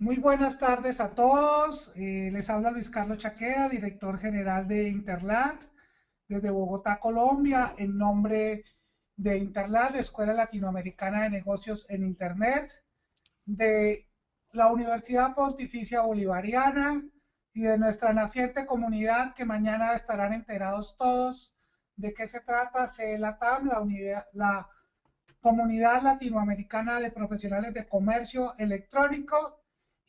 Muy buenas tardes a todos. Les habla Luis Carlos Chaquea, director general de Interlat, desde Bogotá, Colombia, en nombre de Interlat, de Escuela Latinoamericana de Negocios en Internet, de la Universidad Pontificia Bolivariana y de nuestra naciente comunidad que mañana estarán enterados todos de qué se trata, CELATAM, la Comunidad Latinoamericana de Profesionales de Comercio Electrónico,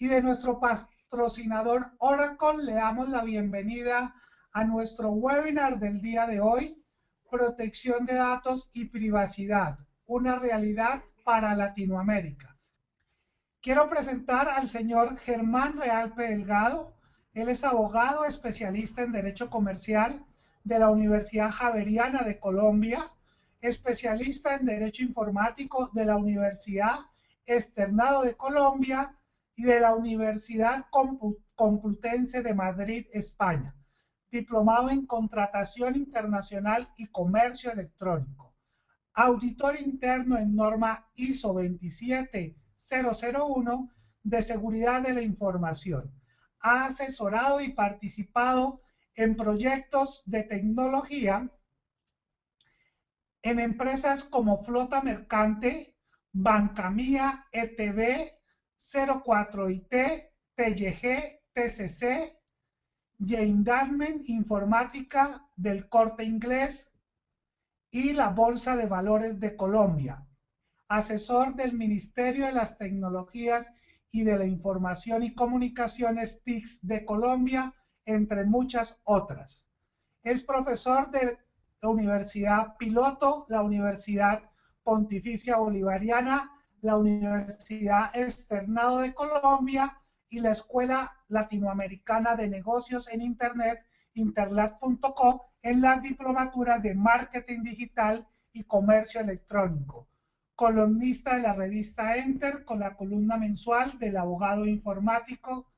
y de nuestro patrocinador Oracle. Le damos la bienvenida a nuestro webinar del día de hoy, Protección de Datos y Privacidad, una realidad para Latinoamérica. Quiero presentar al señor Germán Realpe Delgado. Él es abogado especialista en Derecho Comercial de la Universidad Javeriana de Colombia, especialista en Derecho Informático de la Universidad Externado de Colombia y de la Universidad Complutense de Madrid, España, diplomado en Contratación Internacional y Comercio Electrónico, auditor interno en norma ISO 27001 de seguridad de la información. Ha asesorado y participado en proyectos de tecnología en empresas como Flota Mercante, Banca Mía, ETB, 04IT, TYG, TCC, Jane Informática del Corte Inglés y la Bolsa de Valores de Colombia, asesor del Ministerio de las Tecnologías y de la Información y Comunicaciones TICS de Colombia, entre muchas otras. Es profesor de la Universidad Piloto, la Universidad Pontificia Bolivariana, la Universidad Externado de Colombia y la Escuela Latinoamericana de Negocios en Internet, interlat.co, en las diplomaturas de Marketing Digital y Comercio Electrónico. Columnista de la revista Enter con la columna mensual del abogado informático,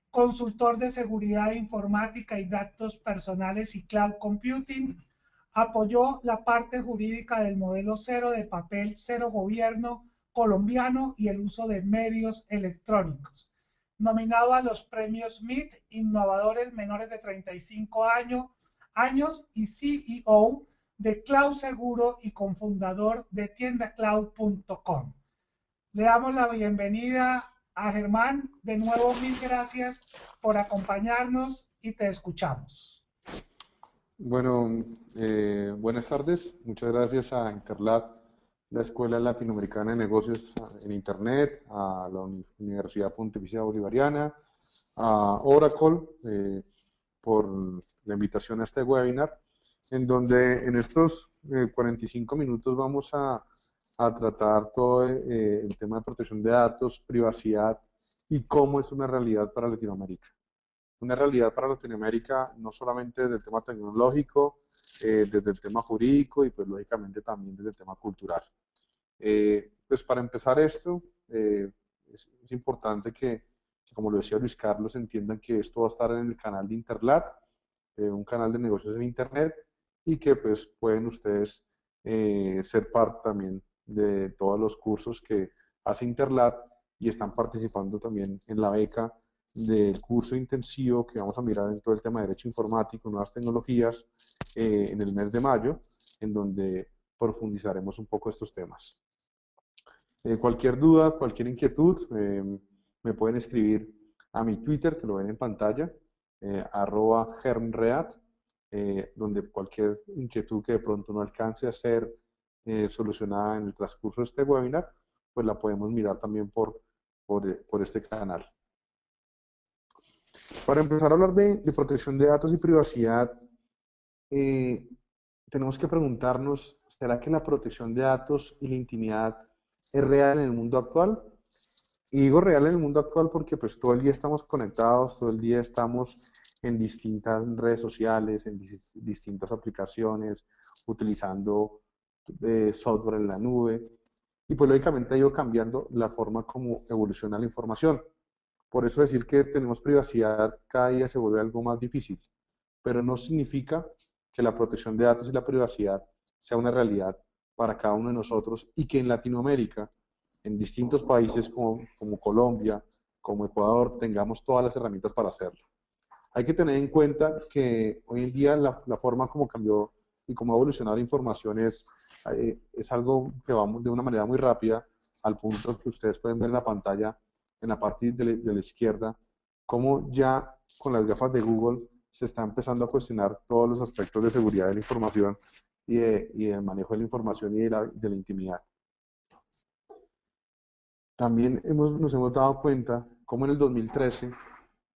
consultor de seguridad informática y datos personales y cloud computing. Apoyó la parte jurídica del modelo cero de papel, cero gobierno colombiano y el uso de medios electrónicos. Nominado a los premios MIT, innovadores menores de 35 años y CEO de Cloud Seguro y cofundador de tiendacloud.com. Le damos la bienvenida a Germán. De nuevo, mil gracias por acompañarnos y te escuchamos. Bueno, buenas tardes. Muchas gracias a Interlat, la Escuela Latinoamericana de Negocios en Internet, a la Universidad Pontificia Bolivariana, a Oracle por la invitación a este webinar, en donde en estos 45 minutos vamos a tratar todo el tema de protección de datos, privacidad y cómo es una realidad para Latinoamérica. Una realidad para Latinoamérica, no solamente desde el tema tecnológico, desde el tema jurídico y pues lógicamente también desde el tema cultural. Pues para empezar esto, es importante que, como lo decía Luis Carlos, entiendan que esto va a estar en el canal de Interlat, un canal de negocios en Internet, y que pues pueden ustedes ser parte también de todos los cursos que hace Interlat y están participando también en la beca del curso intensivo que vamos a mirar en todo el tema de derecho informático, nuevas tecnologías, en el mes de mayo, en donde profundizaremos un poco estos temas. Cualquier duda, cualquier inquietud, me pueden escribir a mi Twitter, que lo ven en pantalla, @germreat, donde cualquier inquietud que de pronto no alcance a ser solucionada en el transcurso de este webinar, pues la podemos mirar también por este canal. Para empezar a hablar de protección de datos y privacidad, eh, tenemos que preguntarnos, ¿será que la protección de datos y la intimidad es real en el mundo actual? Y digo real en el mundo actual porque pues todo el día estamos conectados, todo el día estamos en distintas redes sociales, en distintas aplicaciones, utilizando software en la nube, y pues lógicamente ha ido cambiando la forma como evoluciona la información. Por eso decir que tenemos privacidad cada día se vuelve algo más difícil, pero no significa que la protección de datos y la privacidad sea una realidad para cada uno de nosotros y que en Latinoamérica, en distintos países como Colombia, como Ecuador tengamos todas las herramientas para hacerlo. Hay que tener en cuenta que hoy en día la forma como cambió y cómo ha evolucionado la información es algo que va de una manera muy rápida, al punto que ustedes pueden ver en la pantalla, en la parte de la izquierda, cómo ya con las gafas de Google se está empezando a cuestionar todos los aspectos de seguridad de la información y del manejo de la información y de la intimidad. También nos hemos dado cuenta cómo en el 2013,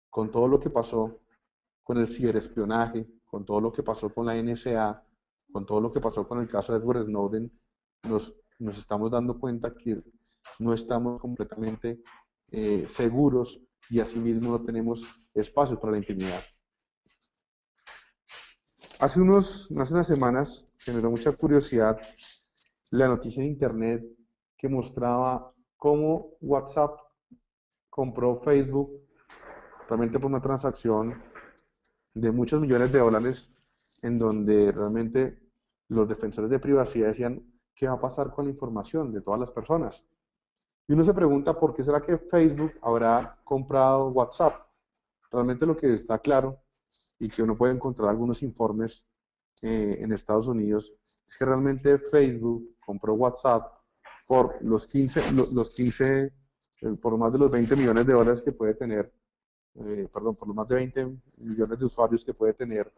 con todo lo que pasó con el ciberespionaje, con todo lo que pasó con la NSA, con todo lo que pasó con el caso de Edward Snowden, nos estamos dando cuenta que no estamos completamente seguros y asimismo no tenemos espacio para la intimidad. Hace unas semanas generó mucha curiosidad la noticia en internet que mostraba cómo WhatsApp compró Facebook realmente por una transacción de muchos millones de dólares, en donde realmente los defensores de privacidad decían, ¿qué va a pasar con la información de todas las personas? Y uno se pregunta, ¿por qué será que Facebook habrá comprado WhatsApp? Realmente lo que está claro, y que uno puede encontrar algunos informes en Estados Unidos, es que realmente Facebook compró WhatsApp por por más de los 20 millones de dólares que puede tener, perdón, por los más de 20 millones de usuarios que puede tener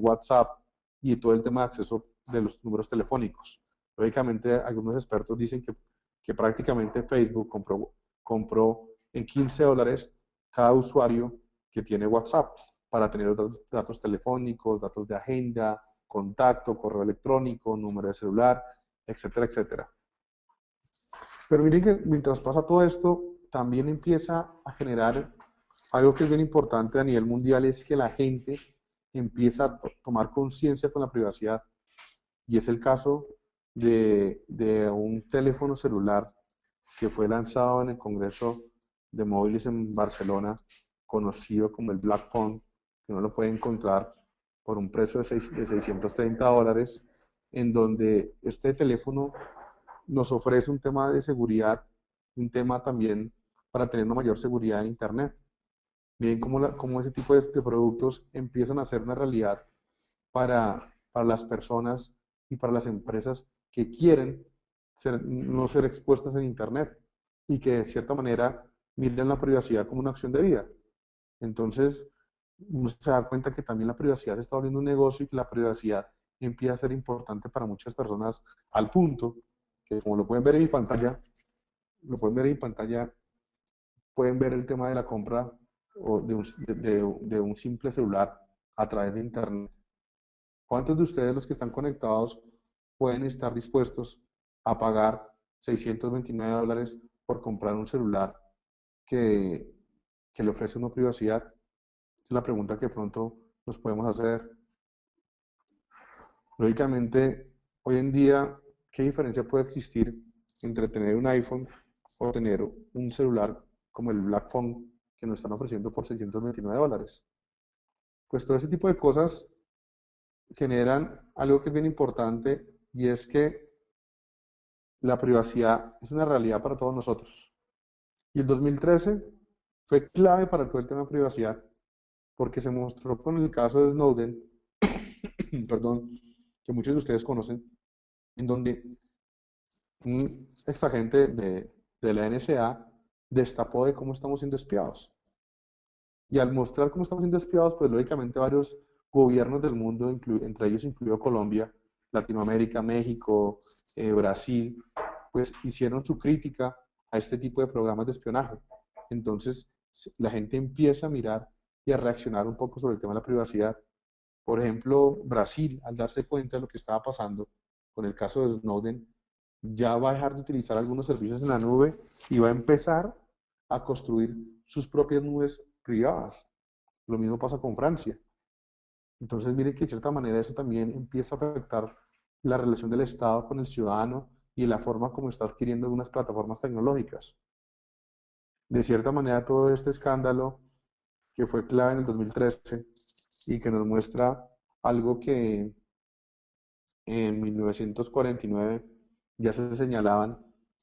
WhatsApp y todo el tema de acceso de los números telefónicos. Lógicamente, algunos expertos dicen que prácticamente Facebook compró en $15 cada usuario que tiene WhatsApp para tener los datos telefónicos, datos de agenda, contacto, correo electrónico, número de celular, etcétera, etcétera. Pero miren que mientras pasa todo esto, también empieza a generar algo que es bien importante a nivel mundial, es que la gente empieza a tomar conciencia con la privacidad. Y es el caso de un teléfono celular que fue lanzado en el Congreso de Móviles en Barcelona, conocido como el Black Phone, que uno lo puede encontrar por un precio de $630, en donde este teléfono nos ofrece un tema de seguridad, un tema también para tener una mayor seguridad en Internet. Miren cómo ese tipo de productos empiezan a ser una realidad para las personas y para las empresas que quieren no ser expuestas en Internet y que de cierta manera miren la privacidad como una acción de vida. Entonces, uno se da cuenta que también la privacidad se está volviendo un negocio y que la privacidad empieza a ser importante para muchas personas al punto que, como lo pueden ver en mi pantalla, pueden ver el tema de la compra de un simple celular a través de Internet. ¿Cuántos de ustedes, los que están conectados, pueden estar dispuestos a pagar $629 por comprar un celular que, que le ofrece una privacidad? Es la pregunta que pronto nos podemos hacer. Lógicamente, hoy en día, ¿qué diferencia puede existir entre tener un iPhone o tener un celular como el Black Phone que nos están ofreciendo por $629? Pues todo ese tipo de cosas generan algo que es bien importante, y es que la privacidad es una realidad para todos nosotros. Y el 2013 fue clave para todo el tema de privacidad, porque se mostró con el caso de Snowden, perdón, que muchos de ustedes conocen, en donde un exagente de la NSA destapó de cómo estamos siendo espiados. Y al mostrar cómo estamos siendo espiados, pues lógicamente varios gobiernos del mundo, entre ellos incluido Colombia, Latinoamérica, México, Brasil, pues hicieron su crítica a este tipo de programas de espionaje. Entonces, la gente empieza a mirar y a reaccionar un poco sobre el tema de la privacidad. Por ejemplo, Brasil, al darse cuenta de lo que estaba pasando con el caso de Snowden, ya va a dejar de utilizar algunos servicios en la nube y va a empezar a construir sus propias nubes privadas. Lo mismo pasa con Francia. Entonces, miren que de cierta manera eso también empieza a afectar la relación del Estado con el ciudadano y la forma como está adquiriendo algunas plataformas tecnológicas. De cierta manera, todo este escándalo que fue clave en el 2013 y que nos muestra algo que en 1949 ya se señalaban,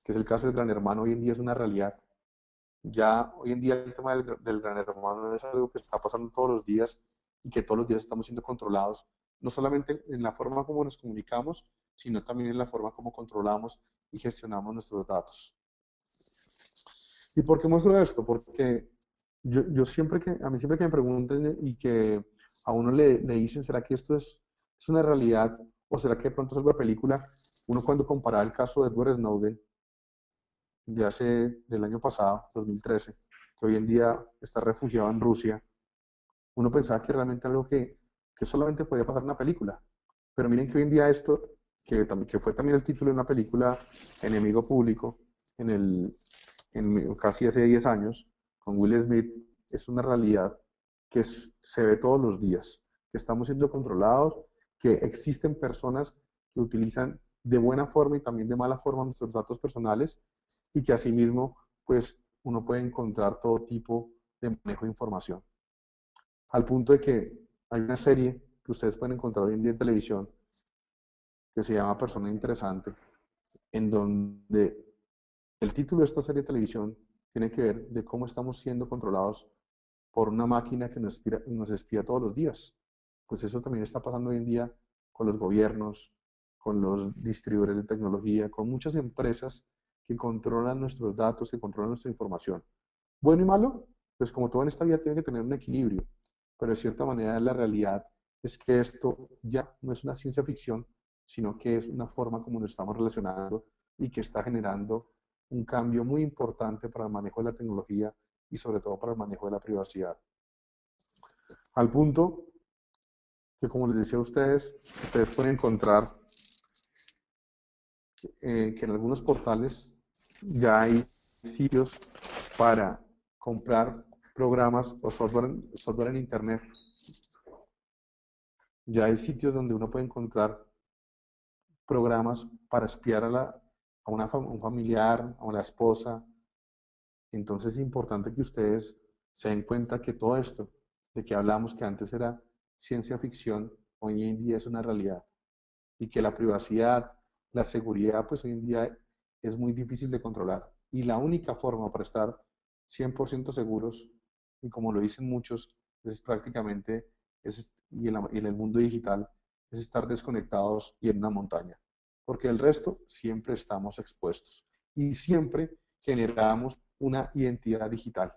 que es el caso del Gran Hermano, hoy en día es una realidad. Ya hoy en día el tema del gran hermano es algo que está pasando todos los días y que todos los días estamos siendo controlados, no solamente en la forma como nos comunicamos, sino también en la forma como controlamos y gestionamos nuestros datos. ¿Y por qué muestro esto? Porque yo siempre a mí siempre que me pregunten y que a uno le dicen, ¿será que esto es una realidad o será que de pronto es algo de película? Uno cuando compara el caso de Edward Snowden del año pasado, 2013, que hoy en día está refugiado en Rusia, uno pensaba que realmente algo que solamente podía pasar en una película. Pero miren que hoy en día esto, que fue también el título de una película, Enemigo Público, en casi hace 10 años, con Will Smith, es una realidad se ve todos los días, que estamos siendo controlados, que existen personas que utilizan de buena forma y también de mala forma nuestros datos personales y que asimismo, pues uno puede encontrar todo tipo de manejo de información. Al punto de que hay una serie que ustedes pueden encontrar hoy en día en televisión que se llama Persona Interesante, en donde el título de esta serie de televisión tiene que ver de cómo estamos siendo controlados por una máquina que nos espía todos los días. Pues eso también está pasando hoy en día con los gobiernos, con los distribuidores de tecnología, con muchas empresas que controlan nuestros datos, que controlan nuestra información. Bueno y malo, pues como todo en esta vida tiene que tener un equilibrio, pero de cierta manera la realidad es que esto ya no es una ciencia ficción, sino que es una forma como nos estamos relacionando y que está generando un cambio muy importante para el manejo de la tecnología y sobre todo para el manejo de la privacidad. Al punto que, como les decía a ustedes pueden encontrar que en algunos portales ya hay sitios para comprar programas o software en Internet. Ya hay sitios donde uno puede encontrar programas para espiar un familiar, a una esposa. Entonces es importante que ustedes se den cuenta que todo esto de que hablamos que antes era ciencia ficción, hoy en día es una realidad. Y que la privacidad, la seguridad, pues hoy en día es muy difícil de controlar. Y la única forma para estar 100% seguros, y como lo dicen muchos, es prácticamente, y en el mundo digital, es estar desconectados y en una montaña. Porque el resto siempre estamos expuestos. Y siempre generamos una identidad digital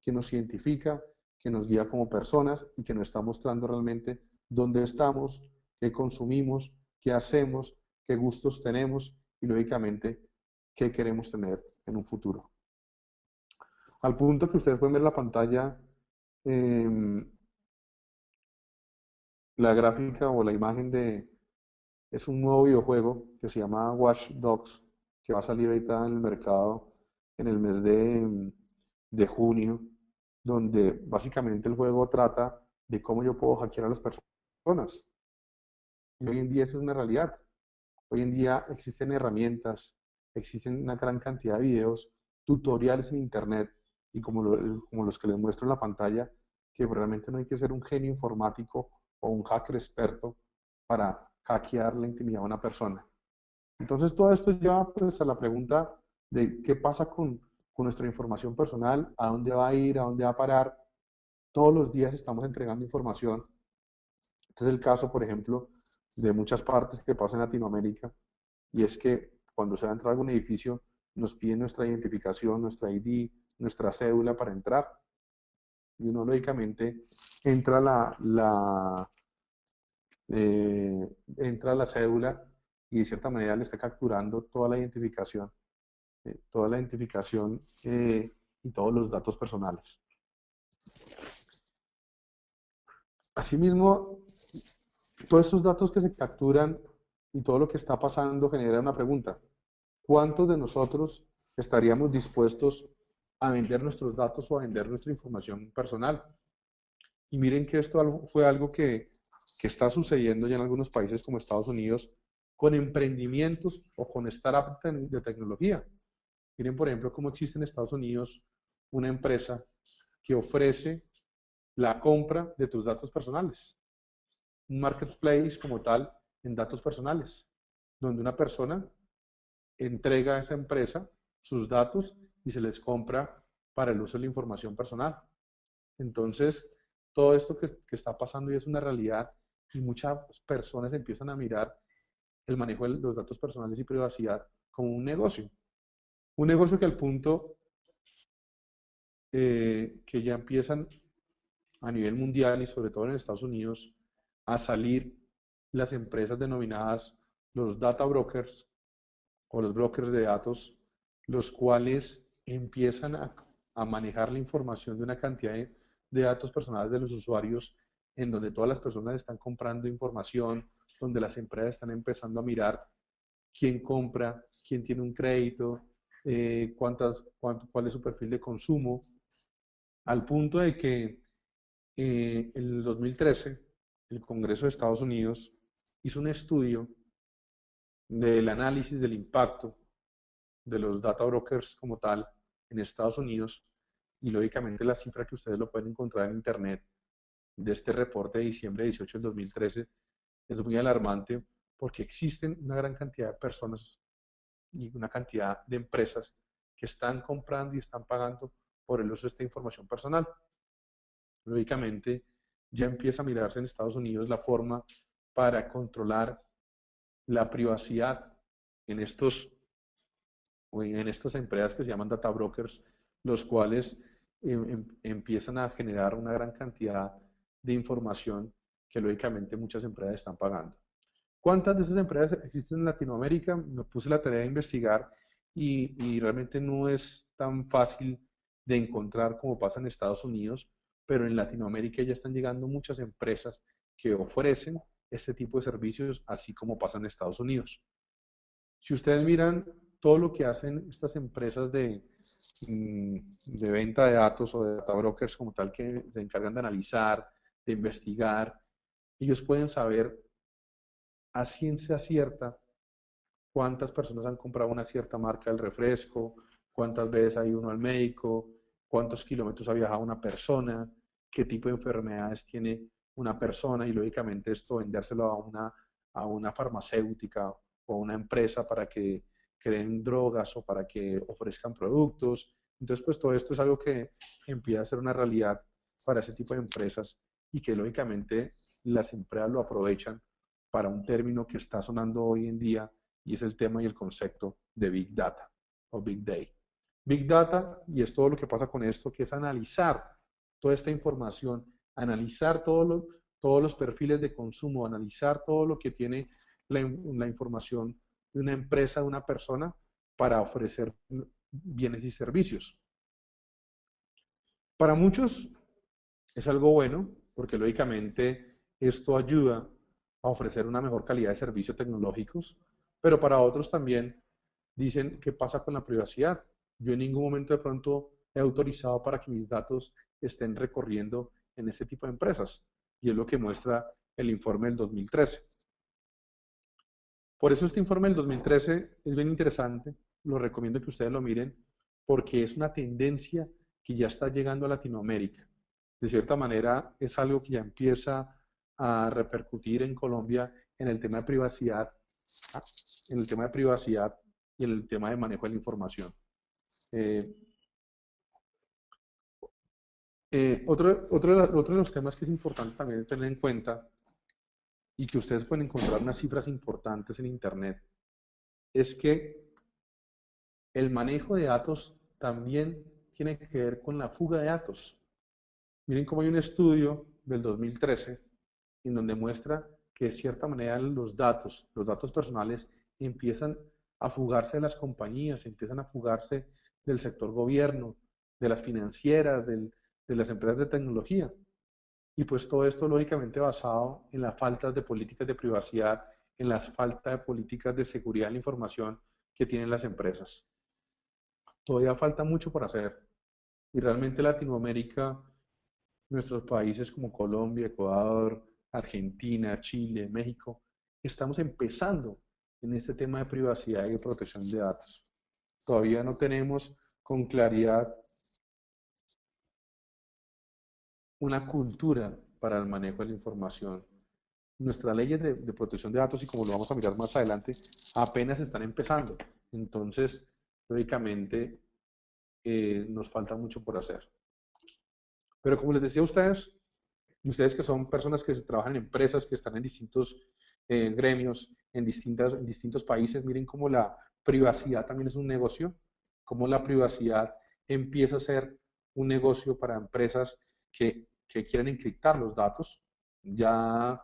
que nos identifica, que nos guía como personas y que nos está mostrando realmente dónde estamos, qué consumimos, qué hacemos, qué gustos tenemos y lógicamente qué queremos tener en un futuro. Al punto que ustedes pueden ver en la pantalla eh, la gráfica o la imagen es un nuevo videojuego que se llama Watch Dogs, que va a salir ahorita en el mercado en el mes de junio, donde básicamente el juego trata de cómo yo puedo hackear a las personas. Y hoy en día eso es una realidad. Hoy en día existen herramientas, existen una gran cantidad de videos, tutoriales en internet y como los que les muestro en la pantalla, que realmente no hay que ser un genio informático o un hacker experto para hackear la intimidad de una persona. Entonces todo esto lleva pues a la pregunta de qué pasa con nuestra información personal, a dónde va a ir, a dónde va a parar. Todos los días estamos entregando información. Este es el caso, por ejemplo, de muchas partes que pasa en Latinoamérica, y es que cuando se va a entrar a algún edificio, nos piden nuestra identificación, nuestra ID, nuestra cédula para entrar. Y uno lógicamente entra entra la cédula y de cierta manera le está capturando toda la identificación y todos los datos personales. Asimismo, todos esos datos que se capturan y todo lo que está pasando genera una pregunta. ¿Cuántos de nosotros estaríamos dispuestos a vender nuestros datos o a vender nuestra información personal? Y miren que esto fue algo que está sucediendo ya en algunos países como Estados Unidos con emprendimientos o con startups de tecnología. Miren, por ejemplo, cómo existe en Estados Unidos una empresa que ofrece la compra de tus datos personales. Un marketplace como tal en datos personales, donde una persona entrega a esa empresa sus datos y se les compra para el uso de la información personal. Entonces, todo esto que está pasando y es una realidad y muchas personas empiezan a mirar el manejo de los datos personales y privacidad como un negocio. Un negocio que al punto que ya empiezan a nivel mundial y sobre todo en Estados Unidos a salir las empresas denominadas los data brokers o los brokers de datos, los cuales empiezan a manejar la información de una cantidad de datos personales de los usuarios, en donde todas las personas están comprando información, donde las empresas están empezando a mirar quién compra, quién tiene un crédito, cuál es su perfil de consumo, al punto de que en el 2013 el Congreso de Estados Unidos hizo un estudio del análisis del impacto de los data brokers como tal en Estados Unidos y lógicamente la cifra que ustedes lo pueden encontrar en internet de este reporte de diciembre 18 del 2013 es muy alarmante porque existen una gran cantidad de personas y una cantidad de empresas que están comprando y están pagando por el uso de esta información personal. Lógicamente ya empieza a mirarse en Estados Unidos la forma para controlar la privacidad en estas empresas que se llaman data brokers, los cuales empiezan a generar una gran cantidad de información que lógicamente muchas empresas están pagando. ¿Cuántas de esas empresas existen en Latinoamérica? Me puse la tarea de investigar y realmente no es tan fácil de encontrar como pasa en Estados Unidos, pero en Latinoamérica ya están llegando muchas empresas que ofrecen este tipo de servicios, así como pasa en Estados Unidos. Si ustedes miran todo lo que hacen estas empresas de venta de datos o de data brokers como tal que se encargan de analizar, de investigar, ellos pueden saber a ciencia cierta cuántas personas han comprado una cierta marca del refresco, cuántas veces ha ido uno al médico, cuántos kilómetros ha viajado una persona, qué tipo de enfermedades tiene una persona y lógicamente esto vendérselo a una farmacéutica o a una empresa para que creen drogas o para que ofrezcan productos. Entonces, pues todo esto es algo que empieza a ser una realidad para ese tipo de empresas y que lógicamente las empresas lo aprovechan para un término que está sonando hoy en día y es el tema y el concepto de Big Data o Big Data. Big Data, y es todo lo que pasa con esto, que es analizar toda esta información, analizar todos los perfiles de consumo, analizar todo lo que tiene la información de una empresa, de una persona, para ofrecer bienes y servicios. Para muchos es algo bueno, porque lógicamente esto ayuda a ofrecer una mejor calidad de servicios tecnológicos, pero para otros también dicen, ¿qué pasa con la privacidad? Yo en ningún momento de pronto he autorizado para que mis datos estén recorriendo en este tipo de empresas, y es lo que muestra el informe del 2013. Por eso este informe del 2013 es bien interesante, lo recomiendo que ustedes lo miren, porque es una tendencia que ya está llegando a Latinoamérica. De cierta manera, es algo que ya empieza a repercutir en Colombia en el tema de privacidad, en el tema de privacidad y en el tema de manejo de la información. Otro de los temas que es importante también tener en cuenta y que ustedes pueden encontrar unas cifras importantes en Internet es que el manejo de datos también tiene que ver con la fuga de datos. Miren cómo hay un estudio del 2013 en donde muestra que de cierta manera los datos personales empiezan a fugarse de las compañías, empiezan a fugarse del sector gobierno, de las financieras, de las empresas de tecnología. Y pues todo esto lógicamente basado en las faltas de políticas de privacidad, en las faltas de políticas de seguridad de la información que tienen las empresas. Todavía falta mucho por hacer. Y realmente Latinoamérica, nuestros países como Colombia, Ecuador, Argentina, Chile, México, estamos empezando en este tema de privacidad y de protección de datos. Todavía no tenemos con claridad una cultura para el manejo de la información. Nuestras leyes de protección de datos, y como lo vamos a mirar más adelante, apenas están empezando. Entonces, lógicamente, nos falta mucho por hacer. Pero como les decía a ustedes, y ustedes que son personas que trabajan en empresas, que están en distintos gremios, en distintos países, miren cómo la privacidad también es un negocio, cómo la privacidad empieza a ser un negocio para empresas que quieren encriptar los datos. Ya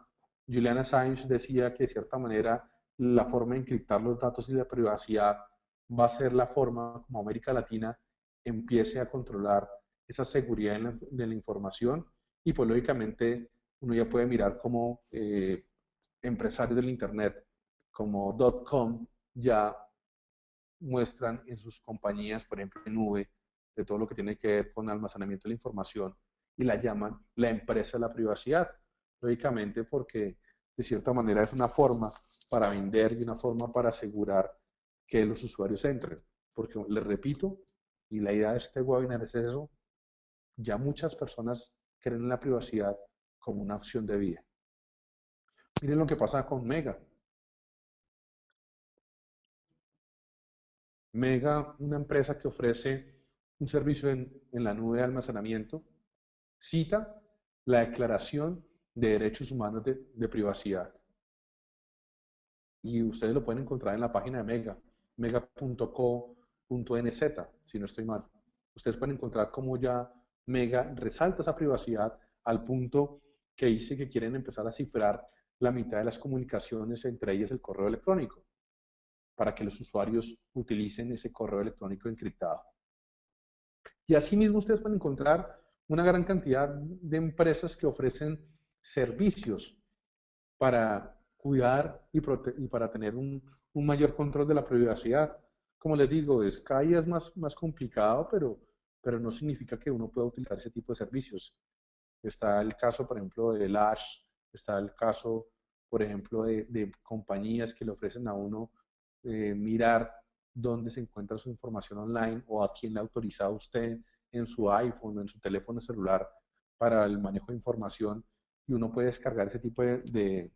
Julian Assange decía que de cierta manera la forma de encriptar los datos y la privacidad va a ser la forma como América Latina empiece a controlar esa seguridad de la información y pues lógicamente uno ya puede mirar cómo empresarios del Internet como .com ya muestran en sus compañías, por ejemplo, en nube, de todo lo que tiene que ver con almacenamiento de la información y la llaman la empresa de la privacidad. Lógicamente porque de cierta manera es una forma para vender y una forma para asegurar que los usuarios entren. Porque les repito, y la idea de este webinar es eso, ya muchas personas creen en la privacidad como una opción de vida. Miren lo que pasa con Mega. Mega, una empresa que ofrece un servicio en la nube de almacenamiento, cita la Declaración de Derechos Humanos de Privacidad. Y ustedes lo pueden encontrar en la página de Mega, mega.co.nz, si no estoy mal. Ustedes pueden encontrar cómo ya Mega resalta esa privacidad al punto que dice que quieren empezar a cifrar la mitad de las comunicaciones, entre ellas el correo electrónico, para que los usuarios utilicen ese correo electrónico encriptado. Y asimismo ustedes pueden encontrar una gran cantidad de empresas que ofrecen servicios para cuidar y para tener un mayor control de la privacidad. Como les digo, cada día es más complicado, pero no significa que uno pueda utilizar ese tipo de servicios. Está el caso, por ejemplo, de Lash, está el caso, por ejemplo, de compañías que le ofrecen a uno mirar dónde se encuentra su información online o a quién le ha autorizado usted en su iPhone o en su teléfono celular para el manejo de información y uno puede descargar ese tipo de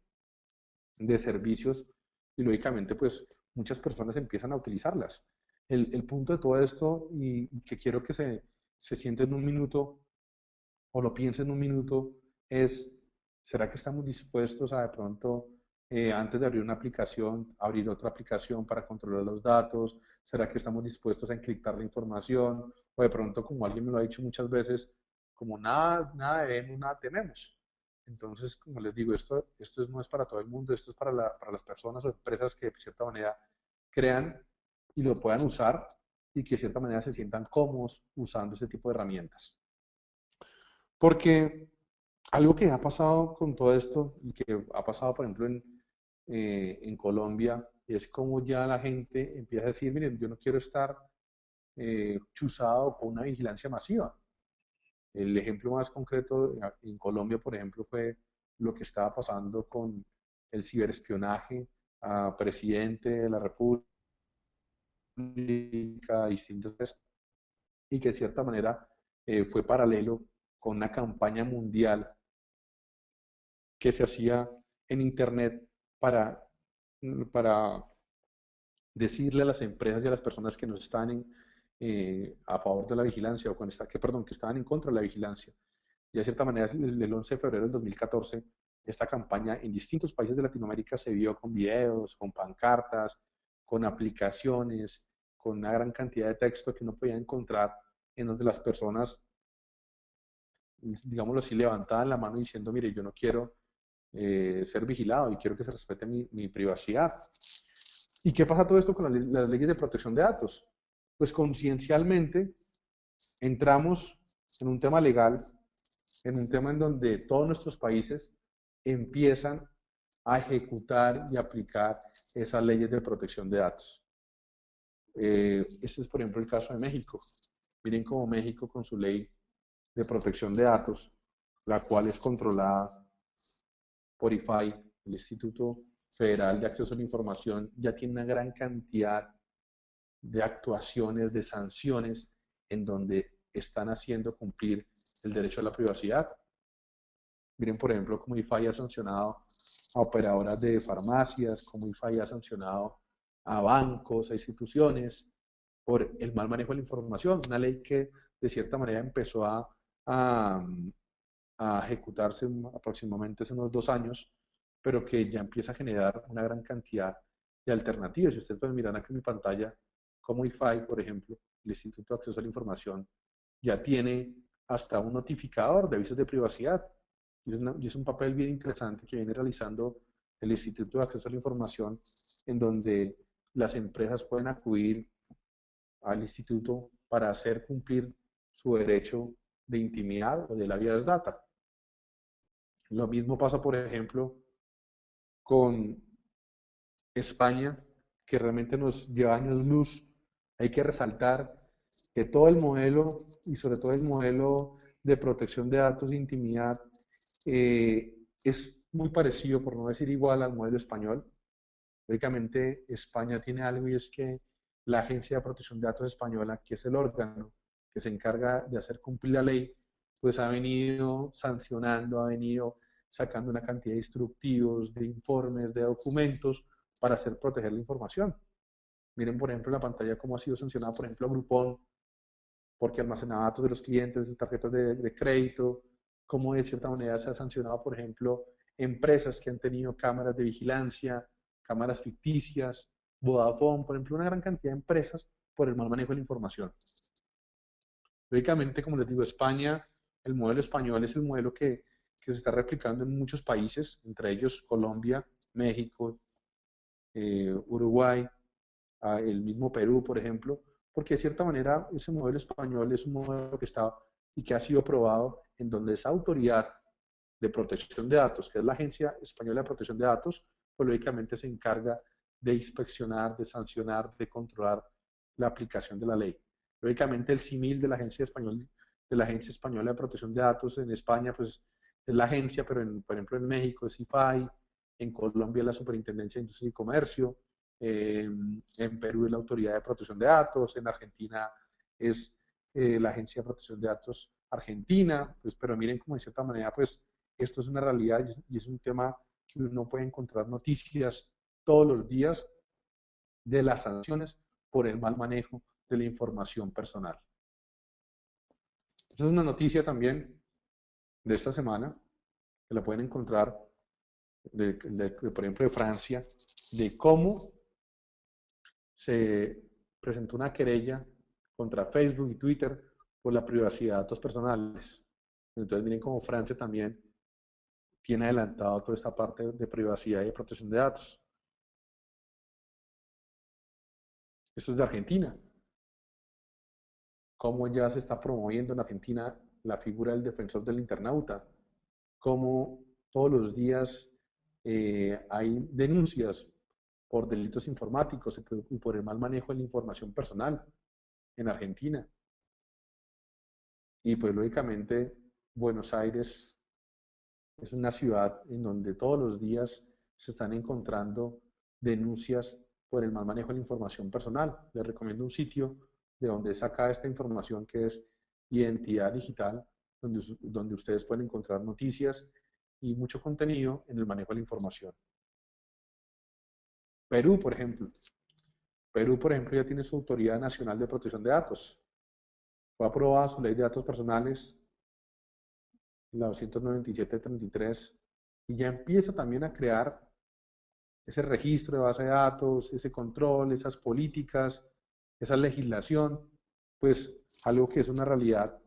servicios y lógicamente pues muchas personas empiezan a utilizarlas. El punto de todo esto y que quiero que se sienten un minuto o lo piensen un minuto es, ¿será que estamos dispuestos a de pronto, antes de abrir una aplicación, abrir otra aplicación para controlar los datos? ¿Será que estamos dispuestos a encriptar la información? O de pronto, como alguien me lo ha dicho muchas veces, como nada debemos, nada tememos. Entonces, como les digo, esto no es para todo el mundo, esto es para las personas o empresas que de cierta manera crean y lo puedan usar y que de cierta manera se sientan cómodos usando este tipo de herramientas. Porque algo que ha pasado con todo esto y que ha pasado, por ejemplo, en Colombia, es como ya la gente empieza a decir, miren, yo no quiero estar chuzado con una vigilancia masiva. El ejemplo más concreto en Colombia, por ejemplo, fue lo que estaba pasando con el ciberespionaje a presidente de la República, distintas veces, y que de cierta manera fue paralelo con una campaña mundial que se hacía en Internet para, para decirle a las empresas y a las personas que no están a favor de la vigilancia o que estaban en contra de la vigilancia. Y de cierta manera, el 11 de febrero del 2014, esta campaña en distintos países de Latinoamérica se vio con videos, con pancartas, con aplicaciones, con una gran cantidad de texto que uno podía encontrar en donde las personas, digámoslo así, levantaban la mano diciendo, mire, yo no quiero ser vigilado y quiero que se respete mi privacidad. ¿Y qué pasa todo esto con las leyes de protección de datos? Pues conciencialmente entramos en un tema legal, en un tema en donde todos nuestros países empiezan a ejecutar y aplicar esas leyes de protección de datos. Este es, por ejemplo, el caso de México. Miren cómo México con su ley de protección de datos, la cual es controlada por IFAI, el Instituto Federal de Acceso a la Información, ya tiene una gran cantidad de actuaciones, de sanciones, en donde están haciendo cumplir el derecho a la privacidad. Miren, por ejemplo, cómo IFAI ha sancionado a operadoras de farmacias, cómo IFAI ha sancionado a bancos, a instituciones, por el mal manejo de la información. Una ley que de cierta manera empezó a, a ejecutarse aproximadamente hace unos 2 años, pero que ya empieza a generar una gran cantidad de alternativas. Si ustedes pueden mirar aquí en mi pantalla, como IFAI, por ejemplo, el Instituto de Acceso a la Información, ya tiene hasta un notificador de avisos de privacidad. Y es un papel bien interesante que viene realizando el Instituto de Acceso a la Información, en donde las empresas pueden acudir al instituto para hacer cumplir su derecho de intimidad o de la vía data. Lo mismo pasa, por ejemplo, con España, que realmente nos lleva años luz. Hay que resaltar que todo el modelo, y sobre todo el modelo de protección de datos de intimidad, es muy parecido, por no decir igual, al modelo español. Lógicamente, España tiene algo, y es que la Agencia de Protección de Datos Española, que es el órgano que se encarga de hacer cumplir la ley, pues ha venido sancionando, ha venido sacando una cantidad de instructivos, de informes, de documentos para hacer proteger la información. Miren, por ejemplo, en la pantalla cómo ha sido sancionado, por ejemplo, Groupon, porque almacenaba datos de los clientes, de tarjetas de crédito, cómo de cierta manera se ha sancionado, por ejemplo, empresas que han tenido cámaras de vigilancia, cámaras ficticias, Vodafone, por ejemplo, una gran cantidad de empresas por el mal manejo de la información. Lógicamente, como les digo, España, el modelo español es el modelo que se está replicando en muchos países, entre ellos Colombia, México, Uruguay, el mismo Perú, por ejemplo, porque de cierta manera ese modelo español es un modelo que está y que ha sido probado, en donde esa autoridad de protección de datos, que es la Agencia Española de Protección de Datos, pues lógicamente se encarga de inspeccionar, de sancionar, de controlar la aplicación de la ley. Lógicamente el símil de la Agencia Española de Protección de Datos en España, pues es la agencia, pero por ejemplo en México es IFAI, en Colombia es la Superintendencia de Industria y Comercio, en Perú es la Autoridad de Protección de Datos, en Argentina es la Agencia de Protección de Datos Argentina, pues, pero miren como de cierta manera, pues esto es una realidad y es un tema que uno puede encontrar noticias todos los días de las sanciones por el mal manejo de la información personal. Esta es una noticia también de esta semana, que la pueden encontrar, por ejemplo, de Francia, de cómo se presentó una querella contra Facebook y Twitter por la privacidad de datos personales. Entonces miren cómo Francia también tiene adelantado toda esta parte de privacidad y de protección de datos. Esto es de Argentina. Cómo ya se está promoviendo en Argentina la figura del defensor del internauta. Cómo todos los días hay denuncias por delitos informáticos y por el mal manejo de la información personal en Argentina. Y pues lógicamente Buenos Aires es una ciudad en donde todos los días se están encontrando denuncias por el mal manejo de la información personal. Les recomiendo un sitio de donde saca esta información, que es Identidad Digital, donde ustedes pueden encontrar noticias y mucho contenido en el manejo de la información. Perú, por ejemplo. Perú, por ejemplo, ya tiene su Autoridad Nacional de Protección de Datos. Fue aprobada su Ley de Datos Personales, la 297-33, y ya empieza también a crear ese registro de base de datos, ese control, esas políticas, esa legislación, pues algo que es una realidad,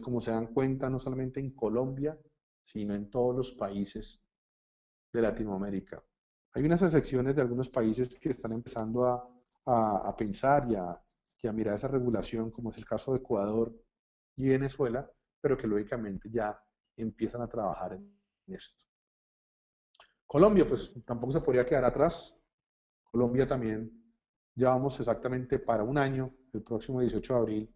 como se dan cuenta, no solamente en Colombia, sino en todos los países de Latinoamérica. Hay unas excepciones de algunos países que están empezando a pensar y a mirar esa regulación, como es el caso de Ecuador y Venezuela, pero que lógicamente ya empiezan a trabajar en esto. Colombia, pues tampoco se podría quedar atrás. Colombia también, ya vamos exactamente para un año, el próximo 18 de abril,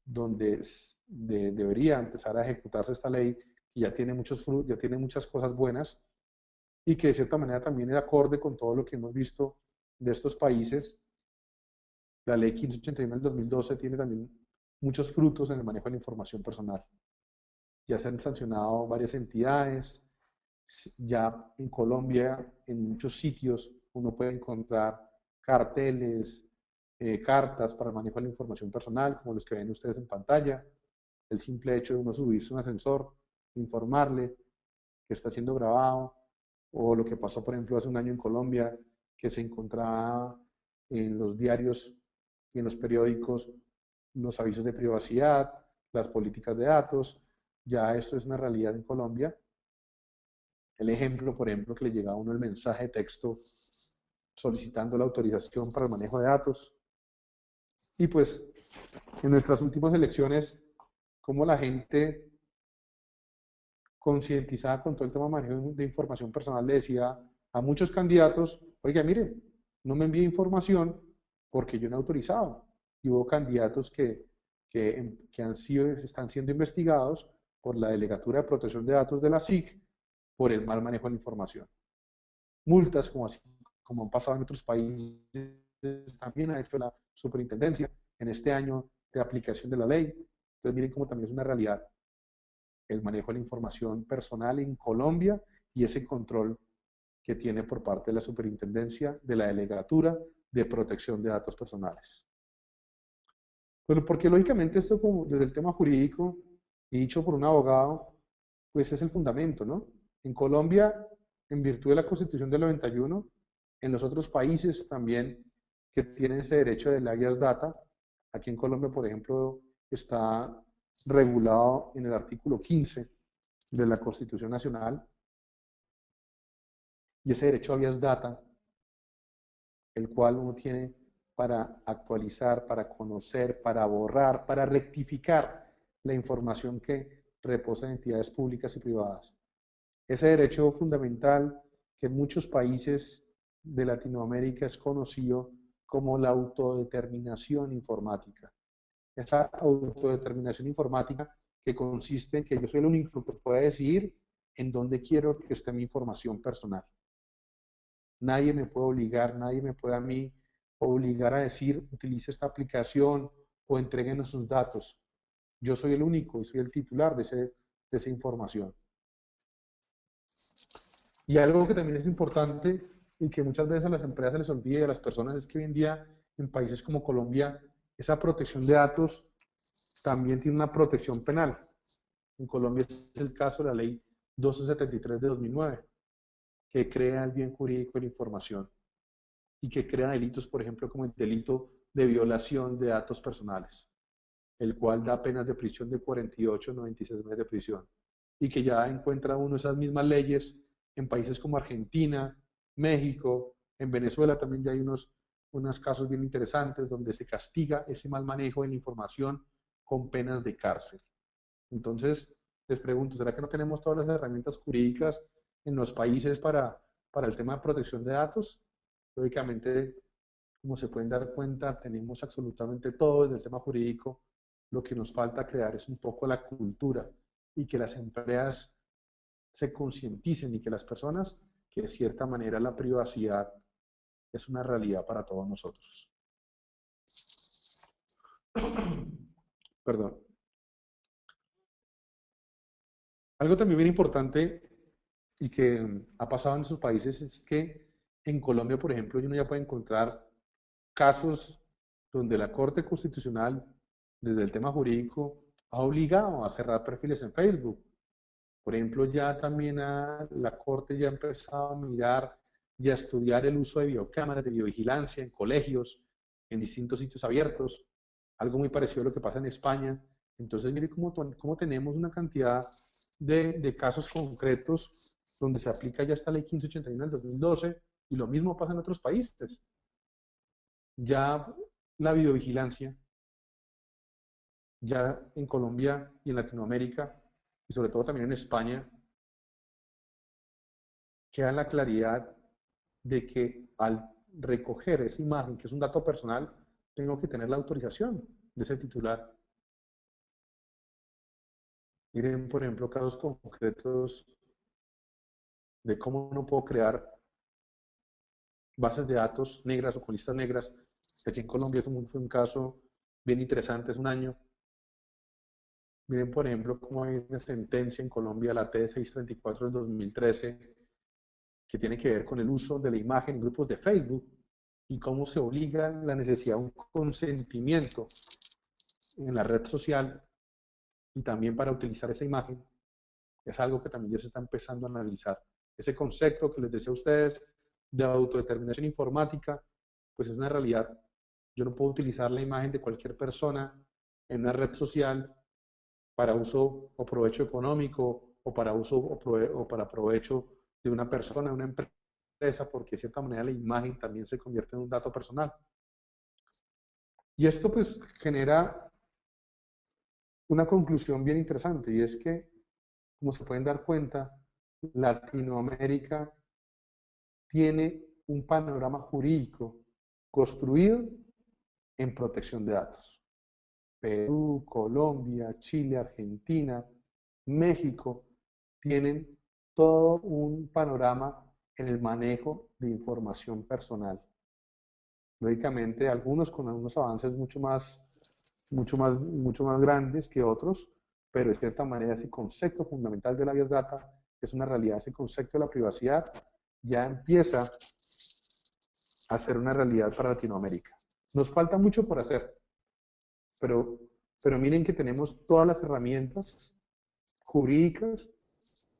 donde debería empezar a ejecutarse esta ley, que ya tiene ya tiene muchas cosas buenas, y que de cierta manera también es acorde con todo lo que hemos visto de estos países. La ley 1581 del 2012 tiene también muchos frutos en el manejo de la información personal. Ya se han sancionado varias entidades, ya en Colombia, en muchos sitios, uno puede encontrar carteles, cartas para el manejo de la información personal, como los que ven ustedes en pantalla. El simple hecho de uno subirse a un ascensor, informarle que está siendo grabado, o lo que pasó, por ejemplo, hace un año en Colombia, que se encontraba en los diarios y en los periódicos los avisos de privacidad, las políticas de datos. Ya esto es una realidad en Colombia. El ejemplo, por ejemplo, que le llega a uno el mensaje de texto solicitando la autorización para el manejo de datos. Y pues en nuestras últimas elecciones, como la gente concientizada con todo el tema de manejo de información personal le decía a muchos candidatos, oiga, mire, no me envíe información porque yo no he autorizado. Y hubo candidatos que están siendo investigados por la Delegatura de Protección de Datos de la SIC por el mal manejo de la información. Multas, como han pasado en otros países, también ha hecho la superintendencia en este año de aplicación de la ley. Entonces miren cómo también es una realidad el manejo de la información personal en Colombia y ese control que tiene por parte de la superintendencia de la Delegatura de Protección de Datos Personales. Pero porque lógicamente esto como desde el tema jurídico y dicho por un abogado, pues es el fundamento, ¿no? En Colombia, en virtud de la Constitución del 91, en los otros países también que tienen ese derecho del habeas data, aquí en Colombia, por ejemplo, está regulado en el artículo 15 de la Constitución Nacional, y ese derecho a habeas data, el cual uno tiene para actualizar, para conocer, para borrar, para rectificar la información que reposa en entidades públicas y privadas. Ese derecho fundamental que en muchos países de Latinoamérica es conocido como la autodeterminación informática. Esa autodeterminación informática que consiste en que yo soy el único que puede decidir en dónde quiero que esté mi información personal. Nadie me puede obligar, nadie me puede a mí obligar a decir, utilice esta aplicación o entreguen sus datos. Yo soy el único y soy el titular de esa información. Y algo que también es importante y que muchas veces a las empresas se les olvida y a las personas es que hoy en día en países como Colombia esa protección de datos también tiene una protección penal. En Colombia es el caso de la ley 1273 de 2009, que crea el bien jurídico de la información y que crea delitos, por ejemplo, como el delito de violación de datos personales, el cual da penas de prisión de 48 a 96 meses de prisión, y que ya encuentra uno esas mismas leyes en países como Argentina, México, en Venezuela también ya hay unos casos bien interesantes donde se castiga ese mal manejo de la información con penas de cárcel. Entonces, les pregunto, ¿será que no tenemos todas las herramientas jurídicas en los países para el tema de protección de datos? Lógicamente, como se pueden dar cuenta, tenemos absolutamente todo desde el tema jurídico. Lo que nos falta crear es un poco la cultura y que las empresas se concienticen y que las personas, que de cierta manera la privacidad es una realidad para todos nosotros. Perdón. Algo también bien importante y que ha pasado en esos países es que en Colombia, por ejemplo, uno ya puede encontrar casos donde la Corte Constitucional, desde el tema jurídico, ha obligado a cerrar perfiles en Facebook. Por ejemplo, ya también la Corte ya ha empezado a mirar y a estudiar el uso de videocámaras de videovigilancia en colegios, en distintos sitios abiertos, algo muy parecido a lo que pasa en España. Entonces, mire cómo tenemos una cantidad de casos concretos donde se aplica ya esta ley 1581 del 2012 y lo mismo pasa en otros países. Ya la videovigilancia, ya en Colombia y en Latinoamérica, y sobre todo también en España, queda la claridad de que al recoger esa imagen, que es un dato personal, tengo que tener la autorización de ese titular. Miren, por ejemplo, casos concretos de cómo no puedo crear bases de datos negras o con listas negras. Aquí en Colombia fue un caso bien interesante, es un año. Miren, por ejemplo, cómo hay una sentencia en Colombia, la T634 del 2013, que tiene que ver con el uso de la imagen en grupos de Facebook y cómo se obliga la necesidad de un consentimiento en la red social y también para utilizar esa imagen, es algo que también ya se está empezando a analizar. Ese concepto que les decía a ustedes de autodeterminación informática, pues es una realidad. Yo no puedo utilizar la imagen de cualquier persona en una red social para uso o provecho económico o para uso o para provecho de una persona, de una empresa, porque de cierta manera la imagen también se convierte en un dato personal. Y esto pues genera una conclusión bien interesante y es que, como se pueden dar cuenta, Latinoamérica tiene un panorama jurídico construido en protección de datos. Perú, Colombia, Chile, Argentina, México tienen todo un panorama en el manejo de información personal. Lógicamente, algunos con algunos avances mucho más grandes que otros, pero de cierta manera ese concepto fundamental de la Big Data es una realidad, ese concepto de la privacidad ya empieza a ser una realidad para Latinoamérica. Nos falta mucho por hacer, pero, pero miren que tenemos todas las herramientas jurídicas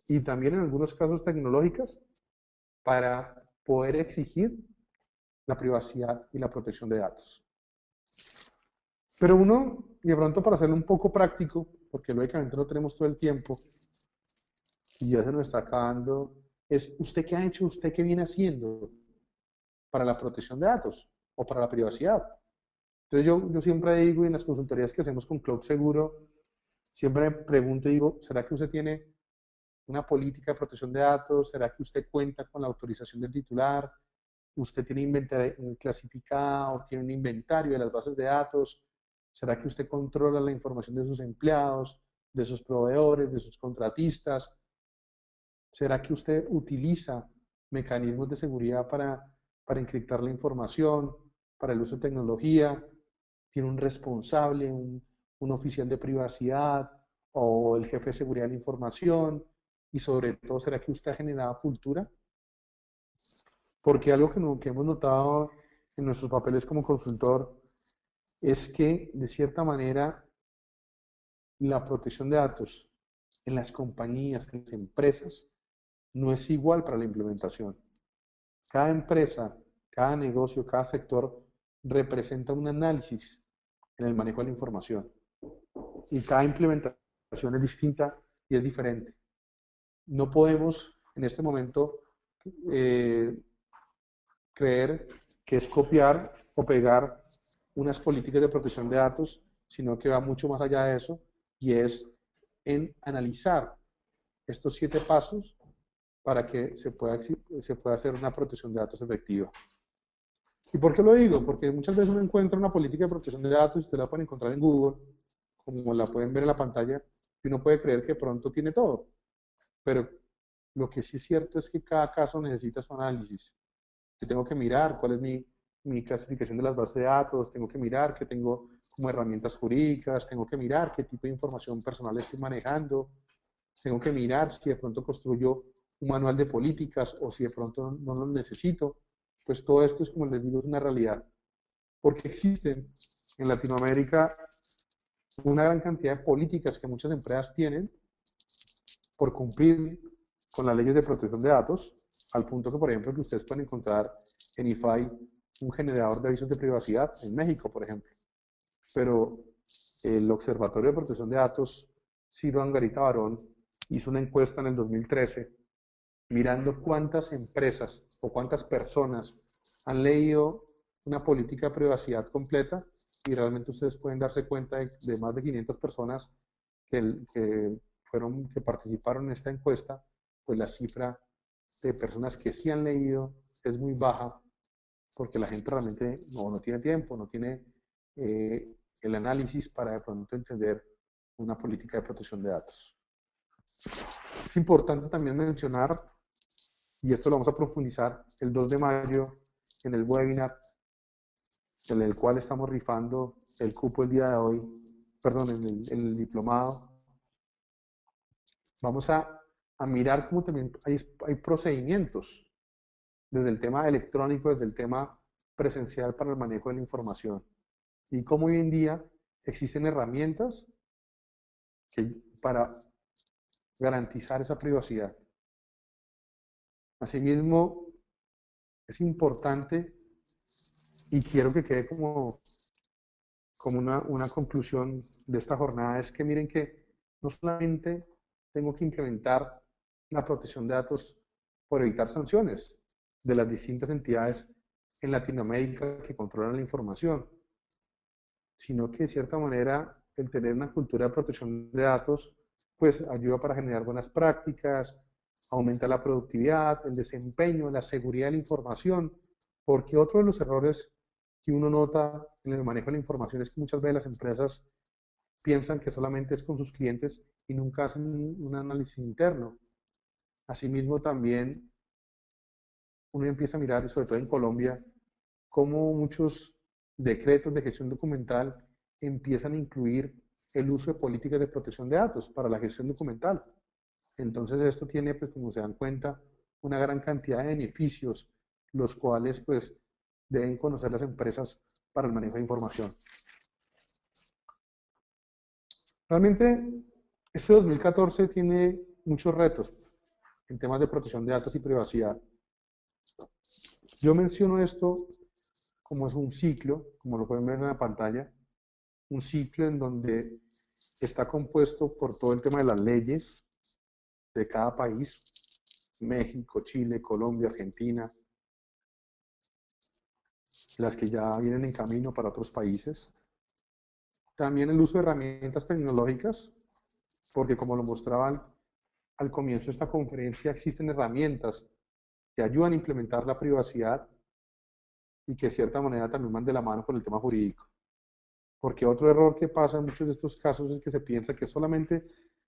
y también en algunos casos tecnológicas para poder exigir la privacidad y la protección de datos. Pero uno, y de pronto para hacerlo un poco práctico, porque lógicamente no tenemos todo el tiempo y ya se nos está acabando, es usted qué ha hecho, usted qué viene haciendo para la protección de datos o para la privacidad. Entonces yo siempre digo, y en las consultorías que hacemos con Cloud Seguro, siempre me pregunto y digo, ¿será que usted tiene una política de protección de datos? ¿Será que usted cuenta con la autorización del titular? ¿Usted tiene inventario clasificado? ¿Tiene un inventario de las bases de datos? ¿Será que usted controla la información de sus empleados, de sus proveedores, de sus contratistas? ¿Será que usted utiliza mecanismos de seguridad para encriptar la información, para el uso de tecnología? ¿Tiene un responsable, un oficial de privacidad o el jefe de seguridad de la información? Y sobre todo, ¿será que usted ha generado cultura? Porque algo que hemos notado en nuestros papeles como consultor es que, de cierta manera, la protección de datos en las compañías, en las empresas, no es igual para la implementación. Cada empresa, cada negocio, cada sector representa un análisis en el manejo de la información. Y cada implementación es distinta y es diferente. No podemos en este momento eh, creer que es copiar o pegar unas políticas de protección de datos, sino que va mucho más allá de eso y es en analizar estos 7 pasos para que se pueda hacer una protección de datos efectiva. ¿Y por qué lo digo? Porque muchas veces uno encuentra una política de protección de datos y usted la puede encontrar en Google, como la pueden ver en la pantalla, y uno puede creer que pronto tiene todo. Pero lo que sí es cierto es que cada caso necesita su análisis. Yo tengo que mirar cuál es mi clasificación de las bases de datos, tengo que mirar qué tengo como herramientas jurídicas, tengo que mirar qué tipo de información personal estoy manejando, tengo que mirar si de pronto construyo un manual de políticas o si de pronto no lo necesito. Pues todo esto es, como les digo, es una realidad. Porque existen en Latinoamérica una gran cantidad de políticas que muchas empresas tienen por cumplir con las leyes de protección de datos, al punto que, por ejemplo, que ustedes pueden encontrar en IFAI un generador de avisos de privacidad en México, por ejemplo. Pero el Observatorio de Protección de Datos, Ciro Angarita Barón, hizo una encuesta en el 2013 mirando cuántas empresas o cuántas personas han leído una política de privacidad completa y realmente ustedes pueden darse cuenta de más de 500 personas que participaron en esta encuesta, pues la cifra de personas que sí han leído es muy baja porque la gente realmente no tiene tiempo, no tiene el análisis para de pronto entender una política de protección de datos. Es importante también mencionar, y esto lo vamos a profundizar el 2 de mayo en el webinar en el cual estamos rifando el cupo el día de hoy, perdón, en el diplomado. Vamos a mirar cómo también hay procedimientos desde el tema electrónico, desde el tema presencial para el manejo de la información. Y cómo hoy en día existen herramientas para garantizar esa privacidad. Asimismo, es importante y quiero que quede como una conclusión de esta jornada, es que miren que no solamente tengo que implementar la protección de datos por evitar sanciones de las distintas entidades en Latinoamérica que controlan la información, sino que de cierta manera el tener una cultura de protección de datos pues ayuda para generar buenas prácticas, aumenta la productividad, el desempeño, la seguridad de la información, porque otro de los errores que uno nota en el manejo de la información es que muchas veces las empresas piensan que solamente es con sus clientes y nunca hacen un análisis interno. Asimismo, también uno empieza a mirar, sobre todo en Colombia, cómo muchos decretos de gestión documental empiezan a incluir el uso de políticas de protección de datos para la gestión documental. Entonces esto tiene, pues como se dan cuenta, una gran cantidad de beneficios, los cuales pues deben conocer las empresas para el manejo de información. Realmente este 2014 tiene muchos retos en temas de protección de datos y privacidad. Yo menciono esto como es un ciclo, como lo pueden ver en la pantalla, un ciclo en donde está compuesto por todo el tema de las leyes de cada país, México, Chile, Colombia, Argentina, las que ya vienen en camino para otros países. También el uso de herramientas tecnológicas, porque como lo mostraban al comienzo de esta conferencia, existen herramientas que ayudan a implementar la privacidad y que de cierta manera también van de la mano con el tema jurídico. Porque otro error que pasa en muchos de estos casos es que se piensa que solamente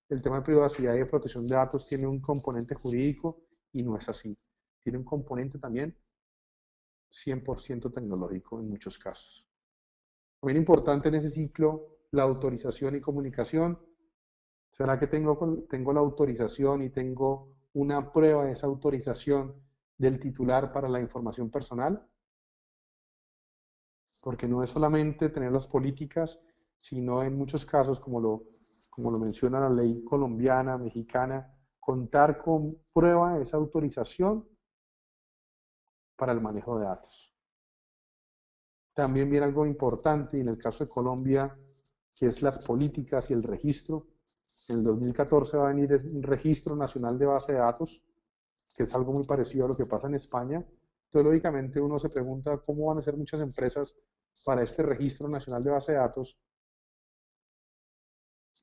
el tema de privacidad y de protección de datos tiene un componente jurídico y no es así. Tiene un componente también 100% tecnológico en muchos casos. También importante en ese ciclo, la autorización y comunicación. ¿Será que tengo la autorización y tengo una prueba de esa autorización del titular para la información personal? Porque no es solamente tener las políticas, sino en muchos casos, como lo menciona la ley colombiana, mexicana, contar con prueba de esa autorización para el manejo de datos. También viene algo importante, y en el caso de Colombia, que es las políticas y el registro. En el 2014 va a venir un registro nacional de base de datos, que es algo muy parecido a lo que pasa en España. Entonces, lógicamente, uno se pregunta cómo van a ser muchas empresas para este registro nacional de base de datos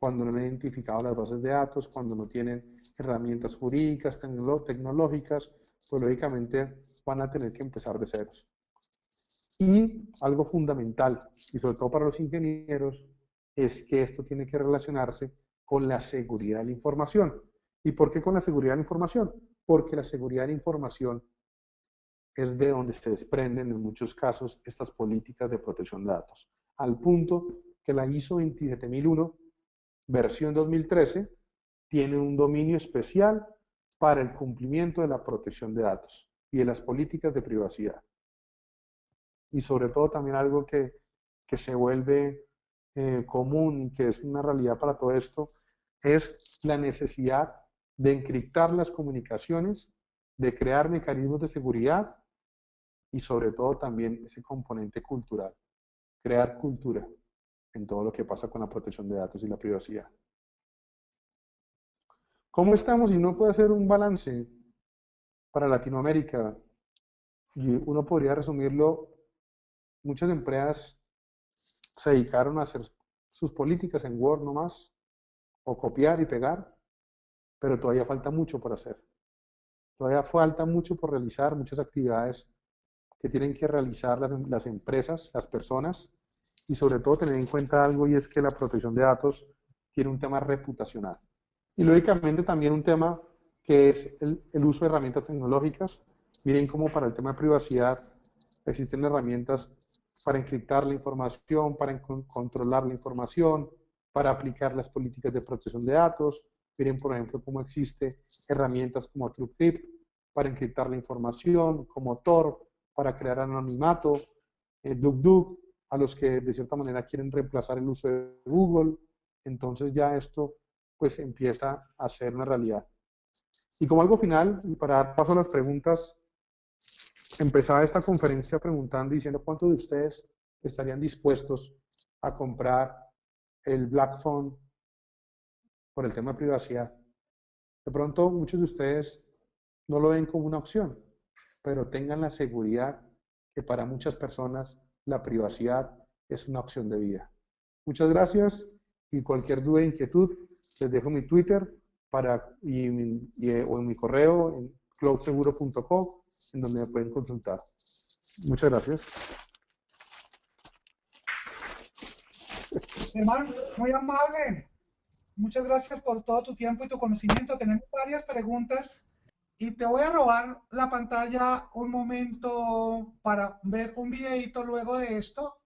cuando no han identificado las bases de datos, cuando no tienen herramientas jurídicas, tecnológicas, pues lógicamente van a tener que empezar de ceros. Y algo fundamental, y sobre todo para los ingenieros, es que esto tiene que relacionarse con la seguridad de la información. ¿Y por qué con la seguridad de la información? Porque la seguridad de la información es de donde se desprenden en muchos casos estas políticas de protección de datos, al punto que la ISO 27001, versión 2013, tiene un dominio especial para el cumplimiento de la protección de datos y de las políticas de privacidad. Y sobre todo también algo que se vuelve común y que es una realidad para todo esto, es la necesidad de encriptar las comunicaciones, de crear mecanismos de seguridad y sobre todo también ese componente cultural, crear cultura en todo lo que pasa con la protección de datos y la privacidad. ¿Cómo estamos? Y uno puede hacer un balance para Latinoamérica y uno podría resumirlo, muchas empresas se dedicaron a hacer sus políticas en Word nomás, o copiar y pegar, pero todavía falta mucho por hacer. Todavía falta mucho por realizar, muchas actividades que tienen que realizar las empresas, las personas, y sobre todo tener en cuenta algo, y es que la protección de datos tiene un tema reputacional. Y lógicamente también un tema que es el uso de herramientas tecnológicas. Miren cómo para el tema de privacidad existen herramientas para encriptar la información, para controlar la información, para aplicar las políticas de protección de datos. Miren, por ejemplo, cómo existe herramientas como TrueCrypt para encriptar la información, como Tor para crear anonimato, DuckDuck a los que de cierta manera quieren reemplazar el uso de Google. Entonces ya esto pues empieza a ser una realidad. Y como algo final, y para dar paso a las preguntas, empezaba esta conferencia preguntando y diciendo cuántos de ustedes estarían dispuestos a comprar el Black Phone por el tema de privacidad. De pronto muchos de ustedes no lo ven como una opción, pero tengan la seguridad que para muchas personas la privacidad es una opción de vida. Muchas gracias y cualquier duda e inquietud, les dejo mi Twitter o en mi correo en cloudseguro.com, en donde me pueden consultar. Muchas gracias. Germán, muy amable. Muchas gracias por todo tu tiempo y tu conocimiento. Tenemos varias preguntas y te voy a robar la pantalla un momento para ver un videito luego de esto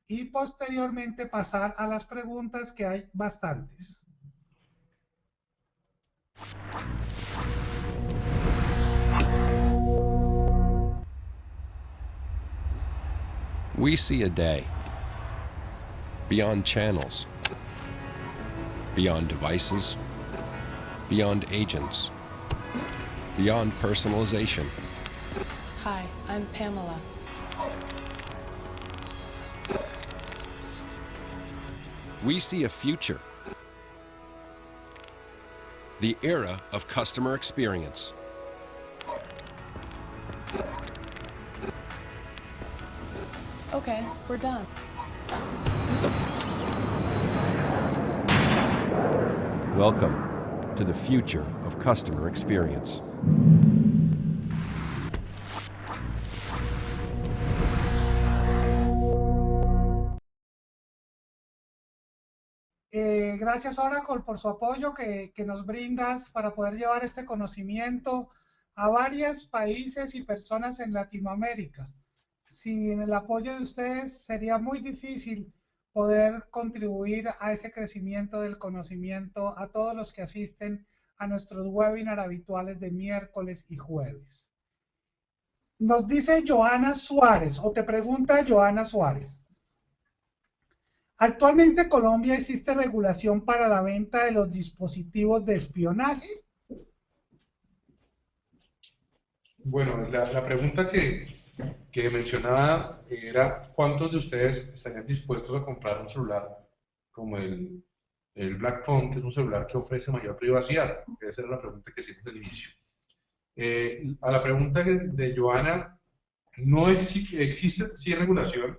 y posteriormente pasar a las preguntas, que hay bastantes. We see a day beyond channels, beyond devices, beyond agents, beyond personalization. Hi, I'm Pamela. We see a future, the era of customer experience. Okay, we're done. Welcome to the future of customer experience. Gracias, Oracle, por su apoyo que nos brindas para poder llevar este conocimiento a varios países y personas en Latinoamérica. Sin el apoyo de ustedes sería muy difícil poder contribuir a ese crecimiento del conocimiento a todos los que asisten a nuestros webinars habituales de miércoles y jueves. Nos dice Joana Suárez, o te pregunta Joana Suárez. Actualmente en Colombia existe regulación para la venta de los dispositivos de espionaje. Bueno, la pregunta que mencionaba era ¿cuántos de ustedes estarían dispuestos a comprar un celular como el Black Phone, que es un celular que ofrece mayor privacidad? Esa era la pregunta que hicimos al inicio. A la pregunta de Joana, no existe, sí, regulación.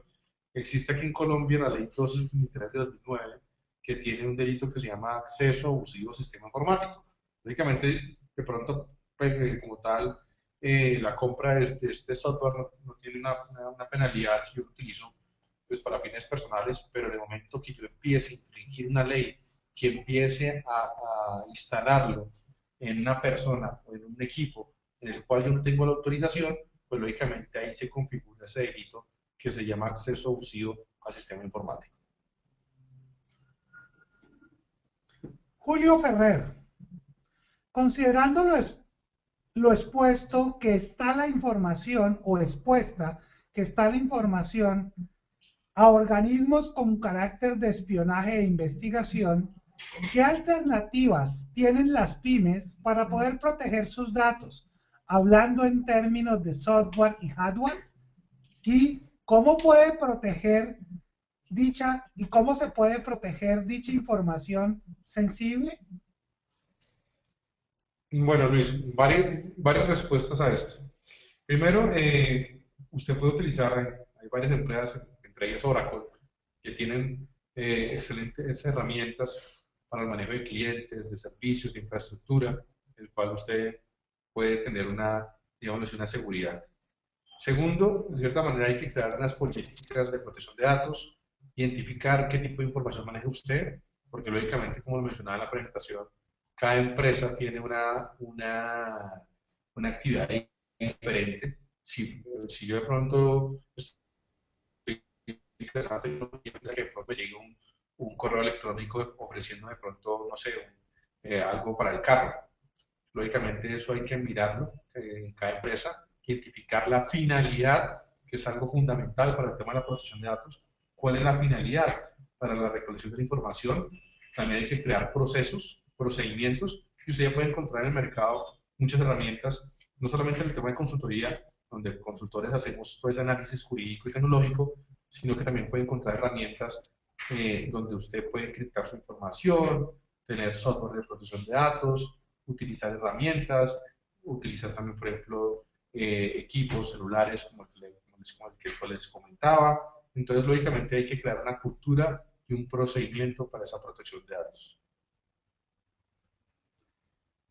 Existe aquí en Colombia la ley 263 de 2009, que tiene un delito que se llama acceso abusivo al sistema informático. Lógicamente, de pronto, como tal, la compra de este software no tiene una penalidad si yo lo utilizo pues, para fines personales, pero en el momento que yo empiece a infringir una ley, que empiece a instalarlo en una persona o en un equipo en el cual yo no tengo la autorización, pues lógicamente ahí se configura ese delito que se llama acceso abusivo al sistema informático. Julio Ferrer, considerando lo expuesto que está la información o expuesta que está la información a organismos con carácter de espionaje e investigación, ¿qué alternativas tienen las pymes para poder proteger sus datos? Hablando en términos de software y hardware, y cómo puede proteger cómo se puede proteger dicha información sensible. Bueno, Luis, varias respuestas a esto. Primero, usted puede utilizar, hay varias empresas, entre ellas Oracle, que tienen excelentes herramientas para el manejo de clientes, de servicios, de infraestructura, el cual usted puede tener digamos, una seguridad. Segundo, de cierta manera hay que crear unas políticas de protección de datos, identificar qué tipo de información maneja usted, porque lógicamente, como lo mencionaba en la presentación, cada empresa tiene una actividad diferente. Si yo de pronto estoy interesante, que de pronto me llegue un correo electrónico ofreciendo de pronto, no sé, algo para el carro. Lógicamente eso hay que mirarlo en cada empresa, identificar la finalidad, que es algo fundamental para el tema de la protección de datos. ¿Cuál es la finalidad para la recolección de la información? También hay que crear procesos, procedimientos, y usted ya puede encontrar en el mercado muchas herramientas, no solamente en el tema de consultoría, donde consultores hacemos todo ese análisis jurídico y tecnológico, sino que también puede encontrar herramientas donde usted puede encriptar su información, tener software de protección de datos, utilizar herramientas, utilizar también, por ejemplo, equipos celulares como el que les comentaba. Entonces, lógicamente, hay que crear una cultura y un procedimiento para esa protección de datos.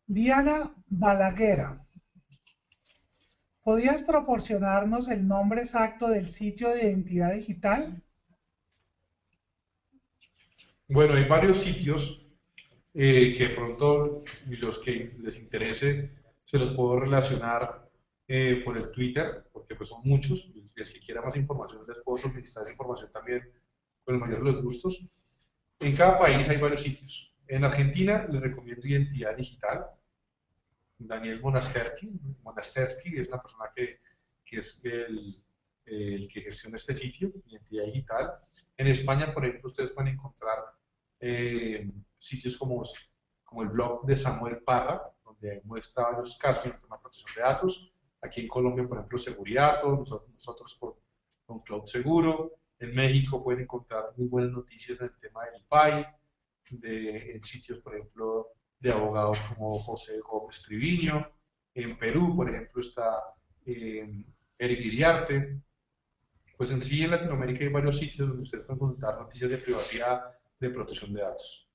Diana Balaguer, ¿podrías proporcionarnos el nombre exacto del sitio de identidad digital? Bueno, hay varios sitios que de pronto los que les interese se los puedo relacionar por el Twitter, porque pues son muchos, y el que quiera más información les puedo suministrar esa información también con el mayor de los gustos. En cada país hay varios sitios. En Argentina les recomiendo Identidad Digital. Daniel Monastersky es una persona que es el que gestiona este sitio, Identidad Digital. En España, por ejemplo, ustedes pueden encontrar sitios como el blog de Samuel Parra, donde muestra varios casos en el tema de protección de datos. Aquí en Colombia, por ejemplo, Seguriato, nosotros con Cloud Seguro. En México pueden encontrar muy buenas noticias en el tema del IFAI, en sitios, por ejemplo, de abogados como José Gómez Triviño. En Perú, por ejemplo, está Eric Iriarte. Pues en sí, en Latinoamérica hay varios sitios donde ustedes pueden consultar noticias de privacidad, de protección de datos.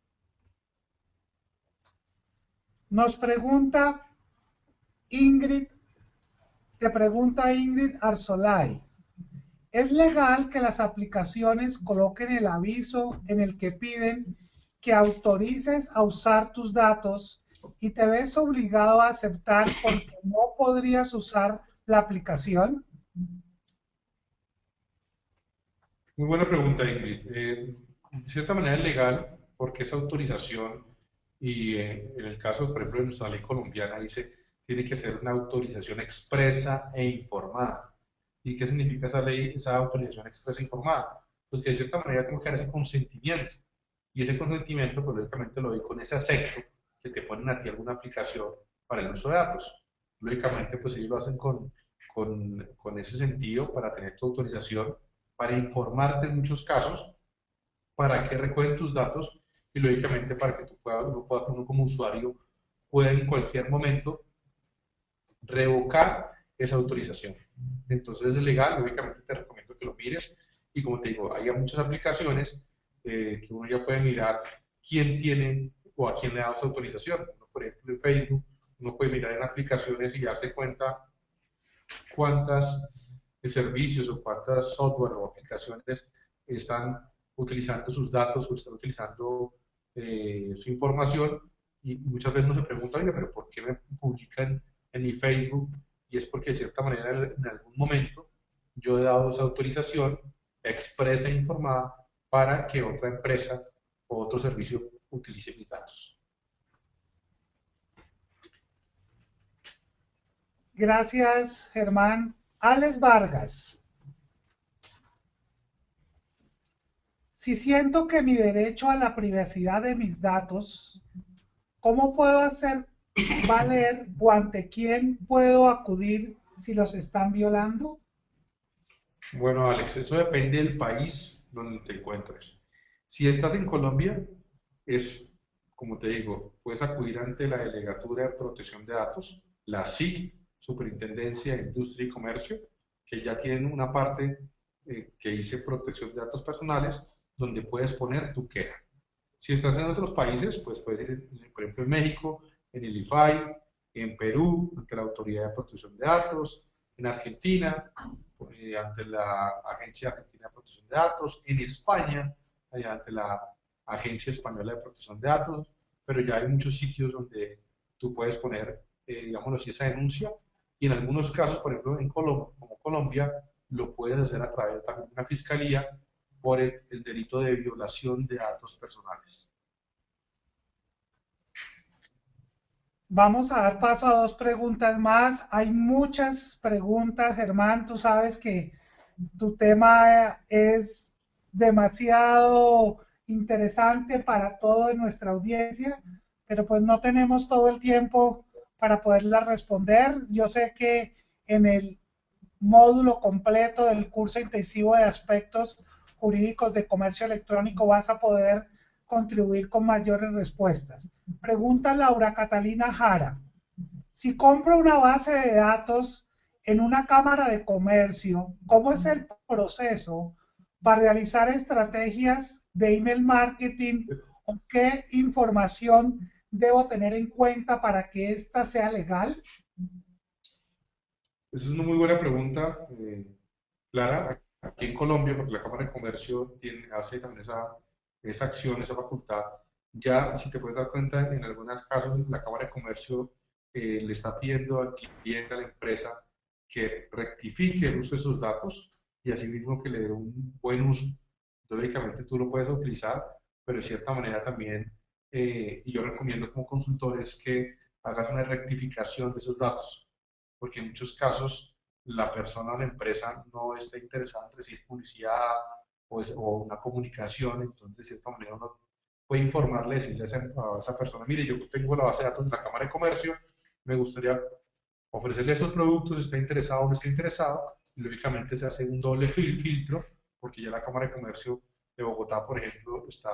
Nos pregunta Ingrid, te pregunta Ingrid Arzolay. ¿Es legal que las aplicaciones coloquen el aviso en el que piden que autorices a usar tus datos y te ves obligado a aceptar porque no podrías usar la aplicación? Muy buena pregunta, Ingrid. De cierta manera es legal porque esa autorización, y en el caso, por ejemplo, de nuestra ley colombiana, dice tiene que ser una autorización expresa e informada. ¿Y qué significa esa ley, esa autorización expresa e informada? Pues que de cierta manera tengo que dar ese consentimiento. Y ese consentimiento, pues lógicamente lo doy con ese acepto que te ponen a ti alguna aplicación para el uso de datos. Lógicamente, pues ellos lo hacen con ese sentido para tener tu autorización, para informarte en muchos casos, para que recogen tus datos y lógicamente para que uno como usuario pueda en cualquier momento revocar esa autorización. Entonces es legal, lógicamente te recomiendo que lo mires y como te digo, hay muchas aplicaciones que uno ya puede mirar quién tiene o a quién le ha dado esa autorización. Uno, por ejemplo, en Facebook, uno puede mirar en aplicaciones y darse cuenta cuántas servicios o cuántas software o aplicaciones están utilizando sus datos o están utilizando su información y muchas veces uno se pregunta, oiga, pero ¿por qué me publican en mi Facebook? Y es porque de cierta manera en algún momento yo he dado esa autorización expresa e informada para que otra empresa o otro servicio utilice mis datos. Gracias, Germán. Alex Vargas. Si siento que mi derecho a la privacidad de mis datos, ¿cómo puedo hacer valer o ante quién puedo acudir si los están violando? Bueno, Alex, eso depende del país donde te encuentres. Si estás en Colombia, es, como te digo, puedes acudir ante la Delegatura de Protección de Datos, la SIC, Superintendencia de Industria y Comercio, que ya tienen una parte que dice protección de datos personales, donde puedes poner tu queja. Si estás en otros países, pues puedes ir, por ejemplo, en México, en el IFAI, en Perú, ante la Autoridad de Protección de Datos, en Argentina, ante la Agencia Argentina de Protección de Datos, en España, ante la Agencia Española de Protección de Datos, pero ya hay muchos sitios donde tú puedes poner, digámoslo así, esa denuncia, y en algunos casos, por ejemplo, en Colombia, como Colombia, lo puedes hacer a través también de una fiscalía por el delito de violación de datos personales. Vamos a dar paso a dos preguntas más. Hay muchas preguntas, Germán. Tú sabes que tu tema es demasiado interesante para toda nuestra audiencia, pero pues no tenemos todo el tiempo para poderla responder. Yo sé que en el módulo completo del curso intensivo de aspectos jurídicos de comercio electrónico vas a poder contribuir con mayores respuestas. Pregunta Laura Catalina Jara. Si compro una base de datos en una cámara de comercio, ¿cómo es el proceso para realizar estrategias de email marketing o qué información debo tener en cuenta para que esta sea legal? Esa es una muy buena pregunta, Clara. Aquí en Colombia, porque la Cámara de Comercio hace también esa acción, esa facultad, ya si te puedes dar cuenta, en algunos casos la Cámara de Comercio le está pidiendo al cliente, a la empresa, que rectifique el uso de sus datos y asimismo que le dé un buen uso. Lógicamente tú lo puedes utilizar, pero de cierta manera también, y yo recomiendo como consultores que hagas una rectificación de esos datos, porque en muchos casos la persona o la empresa no está interesada en recibir publicidad o una comunicación, entonces de cierta manera uno puede informarle, decirle a esa persona, mire, yo tengo la base de datos de la Cámara de Comercio, me gustaría ofrecerle esos productos, está interesado o no está interesado, y lógicamente se hace un doble filtro, porque ya la Cámara de Comercio de Bogotá, por ejemplo, está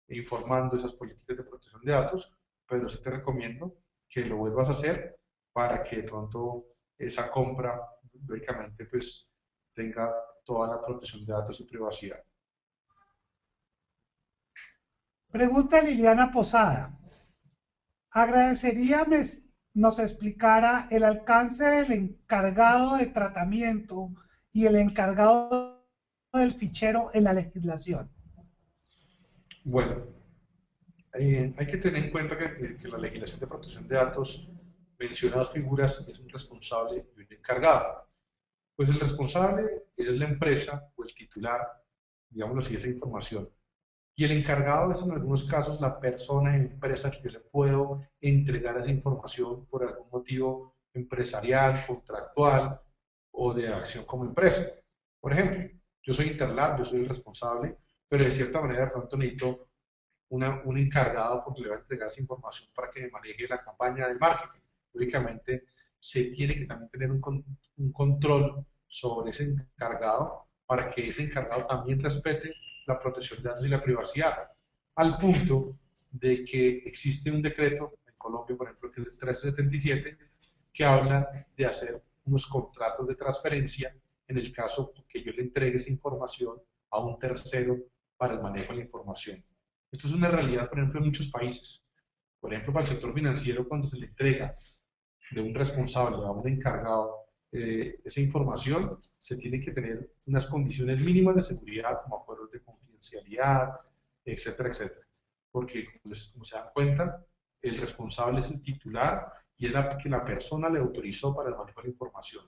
informando esas políticas de protección de datos, pero sí te recomiendo que lo vuelvas a hacer para que de pronto esa compra, lógicamente, pues tenga toda la protección de datos y privacidad. Pregunta Liliana Posada. Agradecería nos explicara el alcance del encargado de tratamiento y el encargado del fichero en la legislación. Bueno, hay que tener en cuenta que la legislación de protección de datos menciona dos figuras, es un responsable y un encargado. Pues el responsable es la empresa o el titular, digámoslo así, esa información. Y el encargado es en algunos casos la persona, empresa que yo le puedo entregar esa información por algún motivo empresarial, contractual o de acción como empresa. Por ejemplo, yo soy Interlab, yo soy el responsable, pero de cierta manera de pronto necesito un encargado porque le va a entregar esa información para que me maneje la campaña de marketing. Lógicamente, se tiene que también tener un control sobre ese encargado para que ese encargado también respete la protección de datos y la privacidad, al punto de que existe un decreto en Colombia, por ejemplo, que es el 1377, que habla de hacer unos contratos de transferencia en el caso que yo le entregue esa información a un tercero para el manejo de la información. Esto es una realidad, por ejemplo, en muchos países. Por ejemplo, para el sector financiero, cuando se le entrega de un responsable a un encargado esa información, se tiene que tener unas condiciones mínimas de seguridad, como acuerdos de confidencialidad, etcétera, etcétera. Porque, como se dan cuenta, el responsable es el titular y es la que la persona le autorizó para el manejo de la información.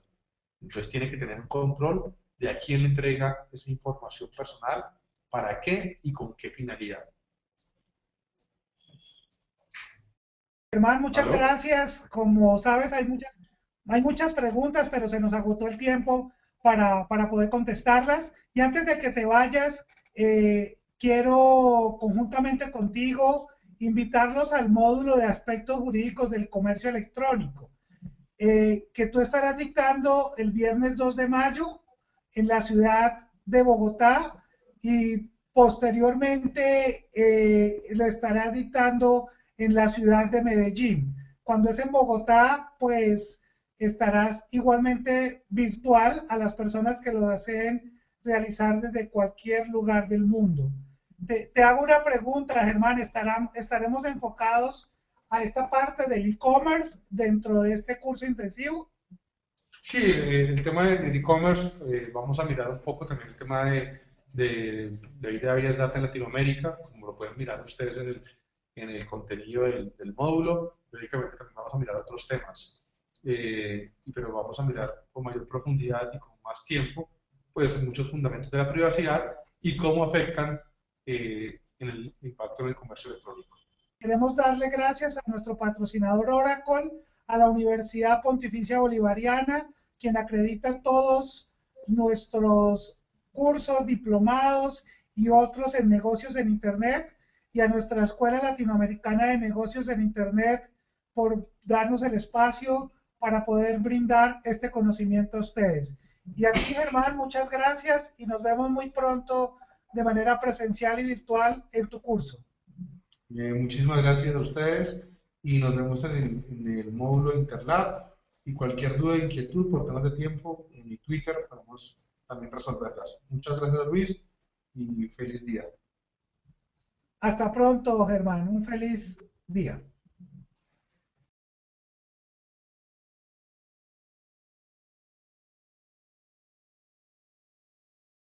Entonces tiene que tener un control de a quién le entrega esa información personal, para qué y con qué finalidad. Germán, muchas ¿Aló? gracias. Como sabes, hay muchas preguntas, pero se nos agotó el tiempo para poder contestarlas. Y antes de que te vayas, quiero conjuntamente contigo invitarlos al módulo de aspectos jurídicos del comercio electrónico, que tú estarás dictando el viernes 2 de mayo en la ciudad de Bogotá y posteriormente le estarás dictando en la ciudad de Medellín. Cuando es en Bogotá, pues estarás igualmente virtual a las personas que lo deseen realizar desde cualquier lugar del mundo. Te hago una pregunta, Germán. ¿Estaremos enfocados a esta parte del e-commerce dentro de este curso intensivo? Sí, el tema del e-commerce, vamos a mirar un poco también el tema de Big Data en Latinoamérica, como lo pueden mirar ustedes en el contenido del módulo. Lógicamente también vamos a mirar otros temas, pero vamos a mirar con mayor profundidad y con más tiempo, pues muchos fundamentos de la privacidad y cómo afectan en el impacto en el comercio electrónico. Queremos darle gracias a nuestro patrocinador Oracle, a la Universidad Pontificia Bolivariana, quien acredita todos nuestros cursos, diplomados y otros en negocios en Internet, y a nuestra Escuela Latinoamericana de Negocios en Internet por darnos el espacio para poder brindar este conocimiento a ustedes. Y a ti, Germán, muchas gracias y nos vemos muy pronto de manera presencial y virtual en tu curso. Muchísimas gracias a ustedes y nos vemos en el módulo Interlab. Y cualquier duda o inquietud por temas de tiempo, en mi Twitter podemos también resolverlas. Muchas gracias, Luis, y feliz día. Hasta pronto, Germán. Un feliz día.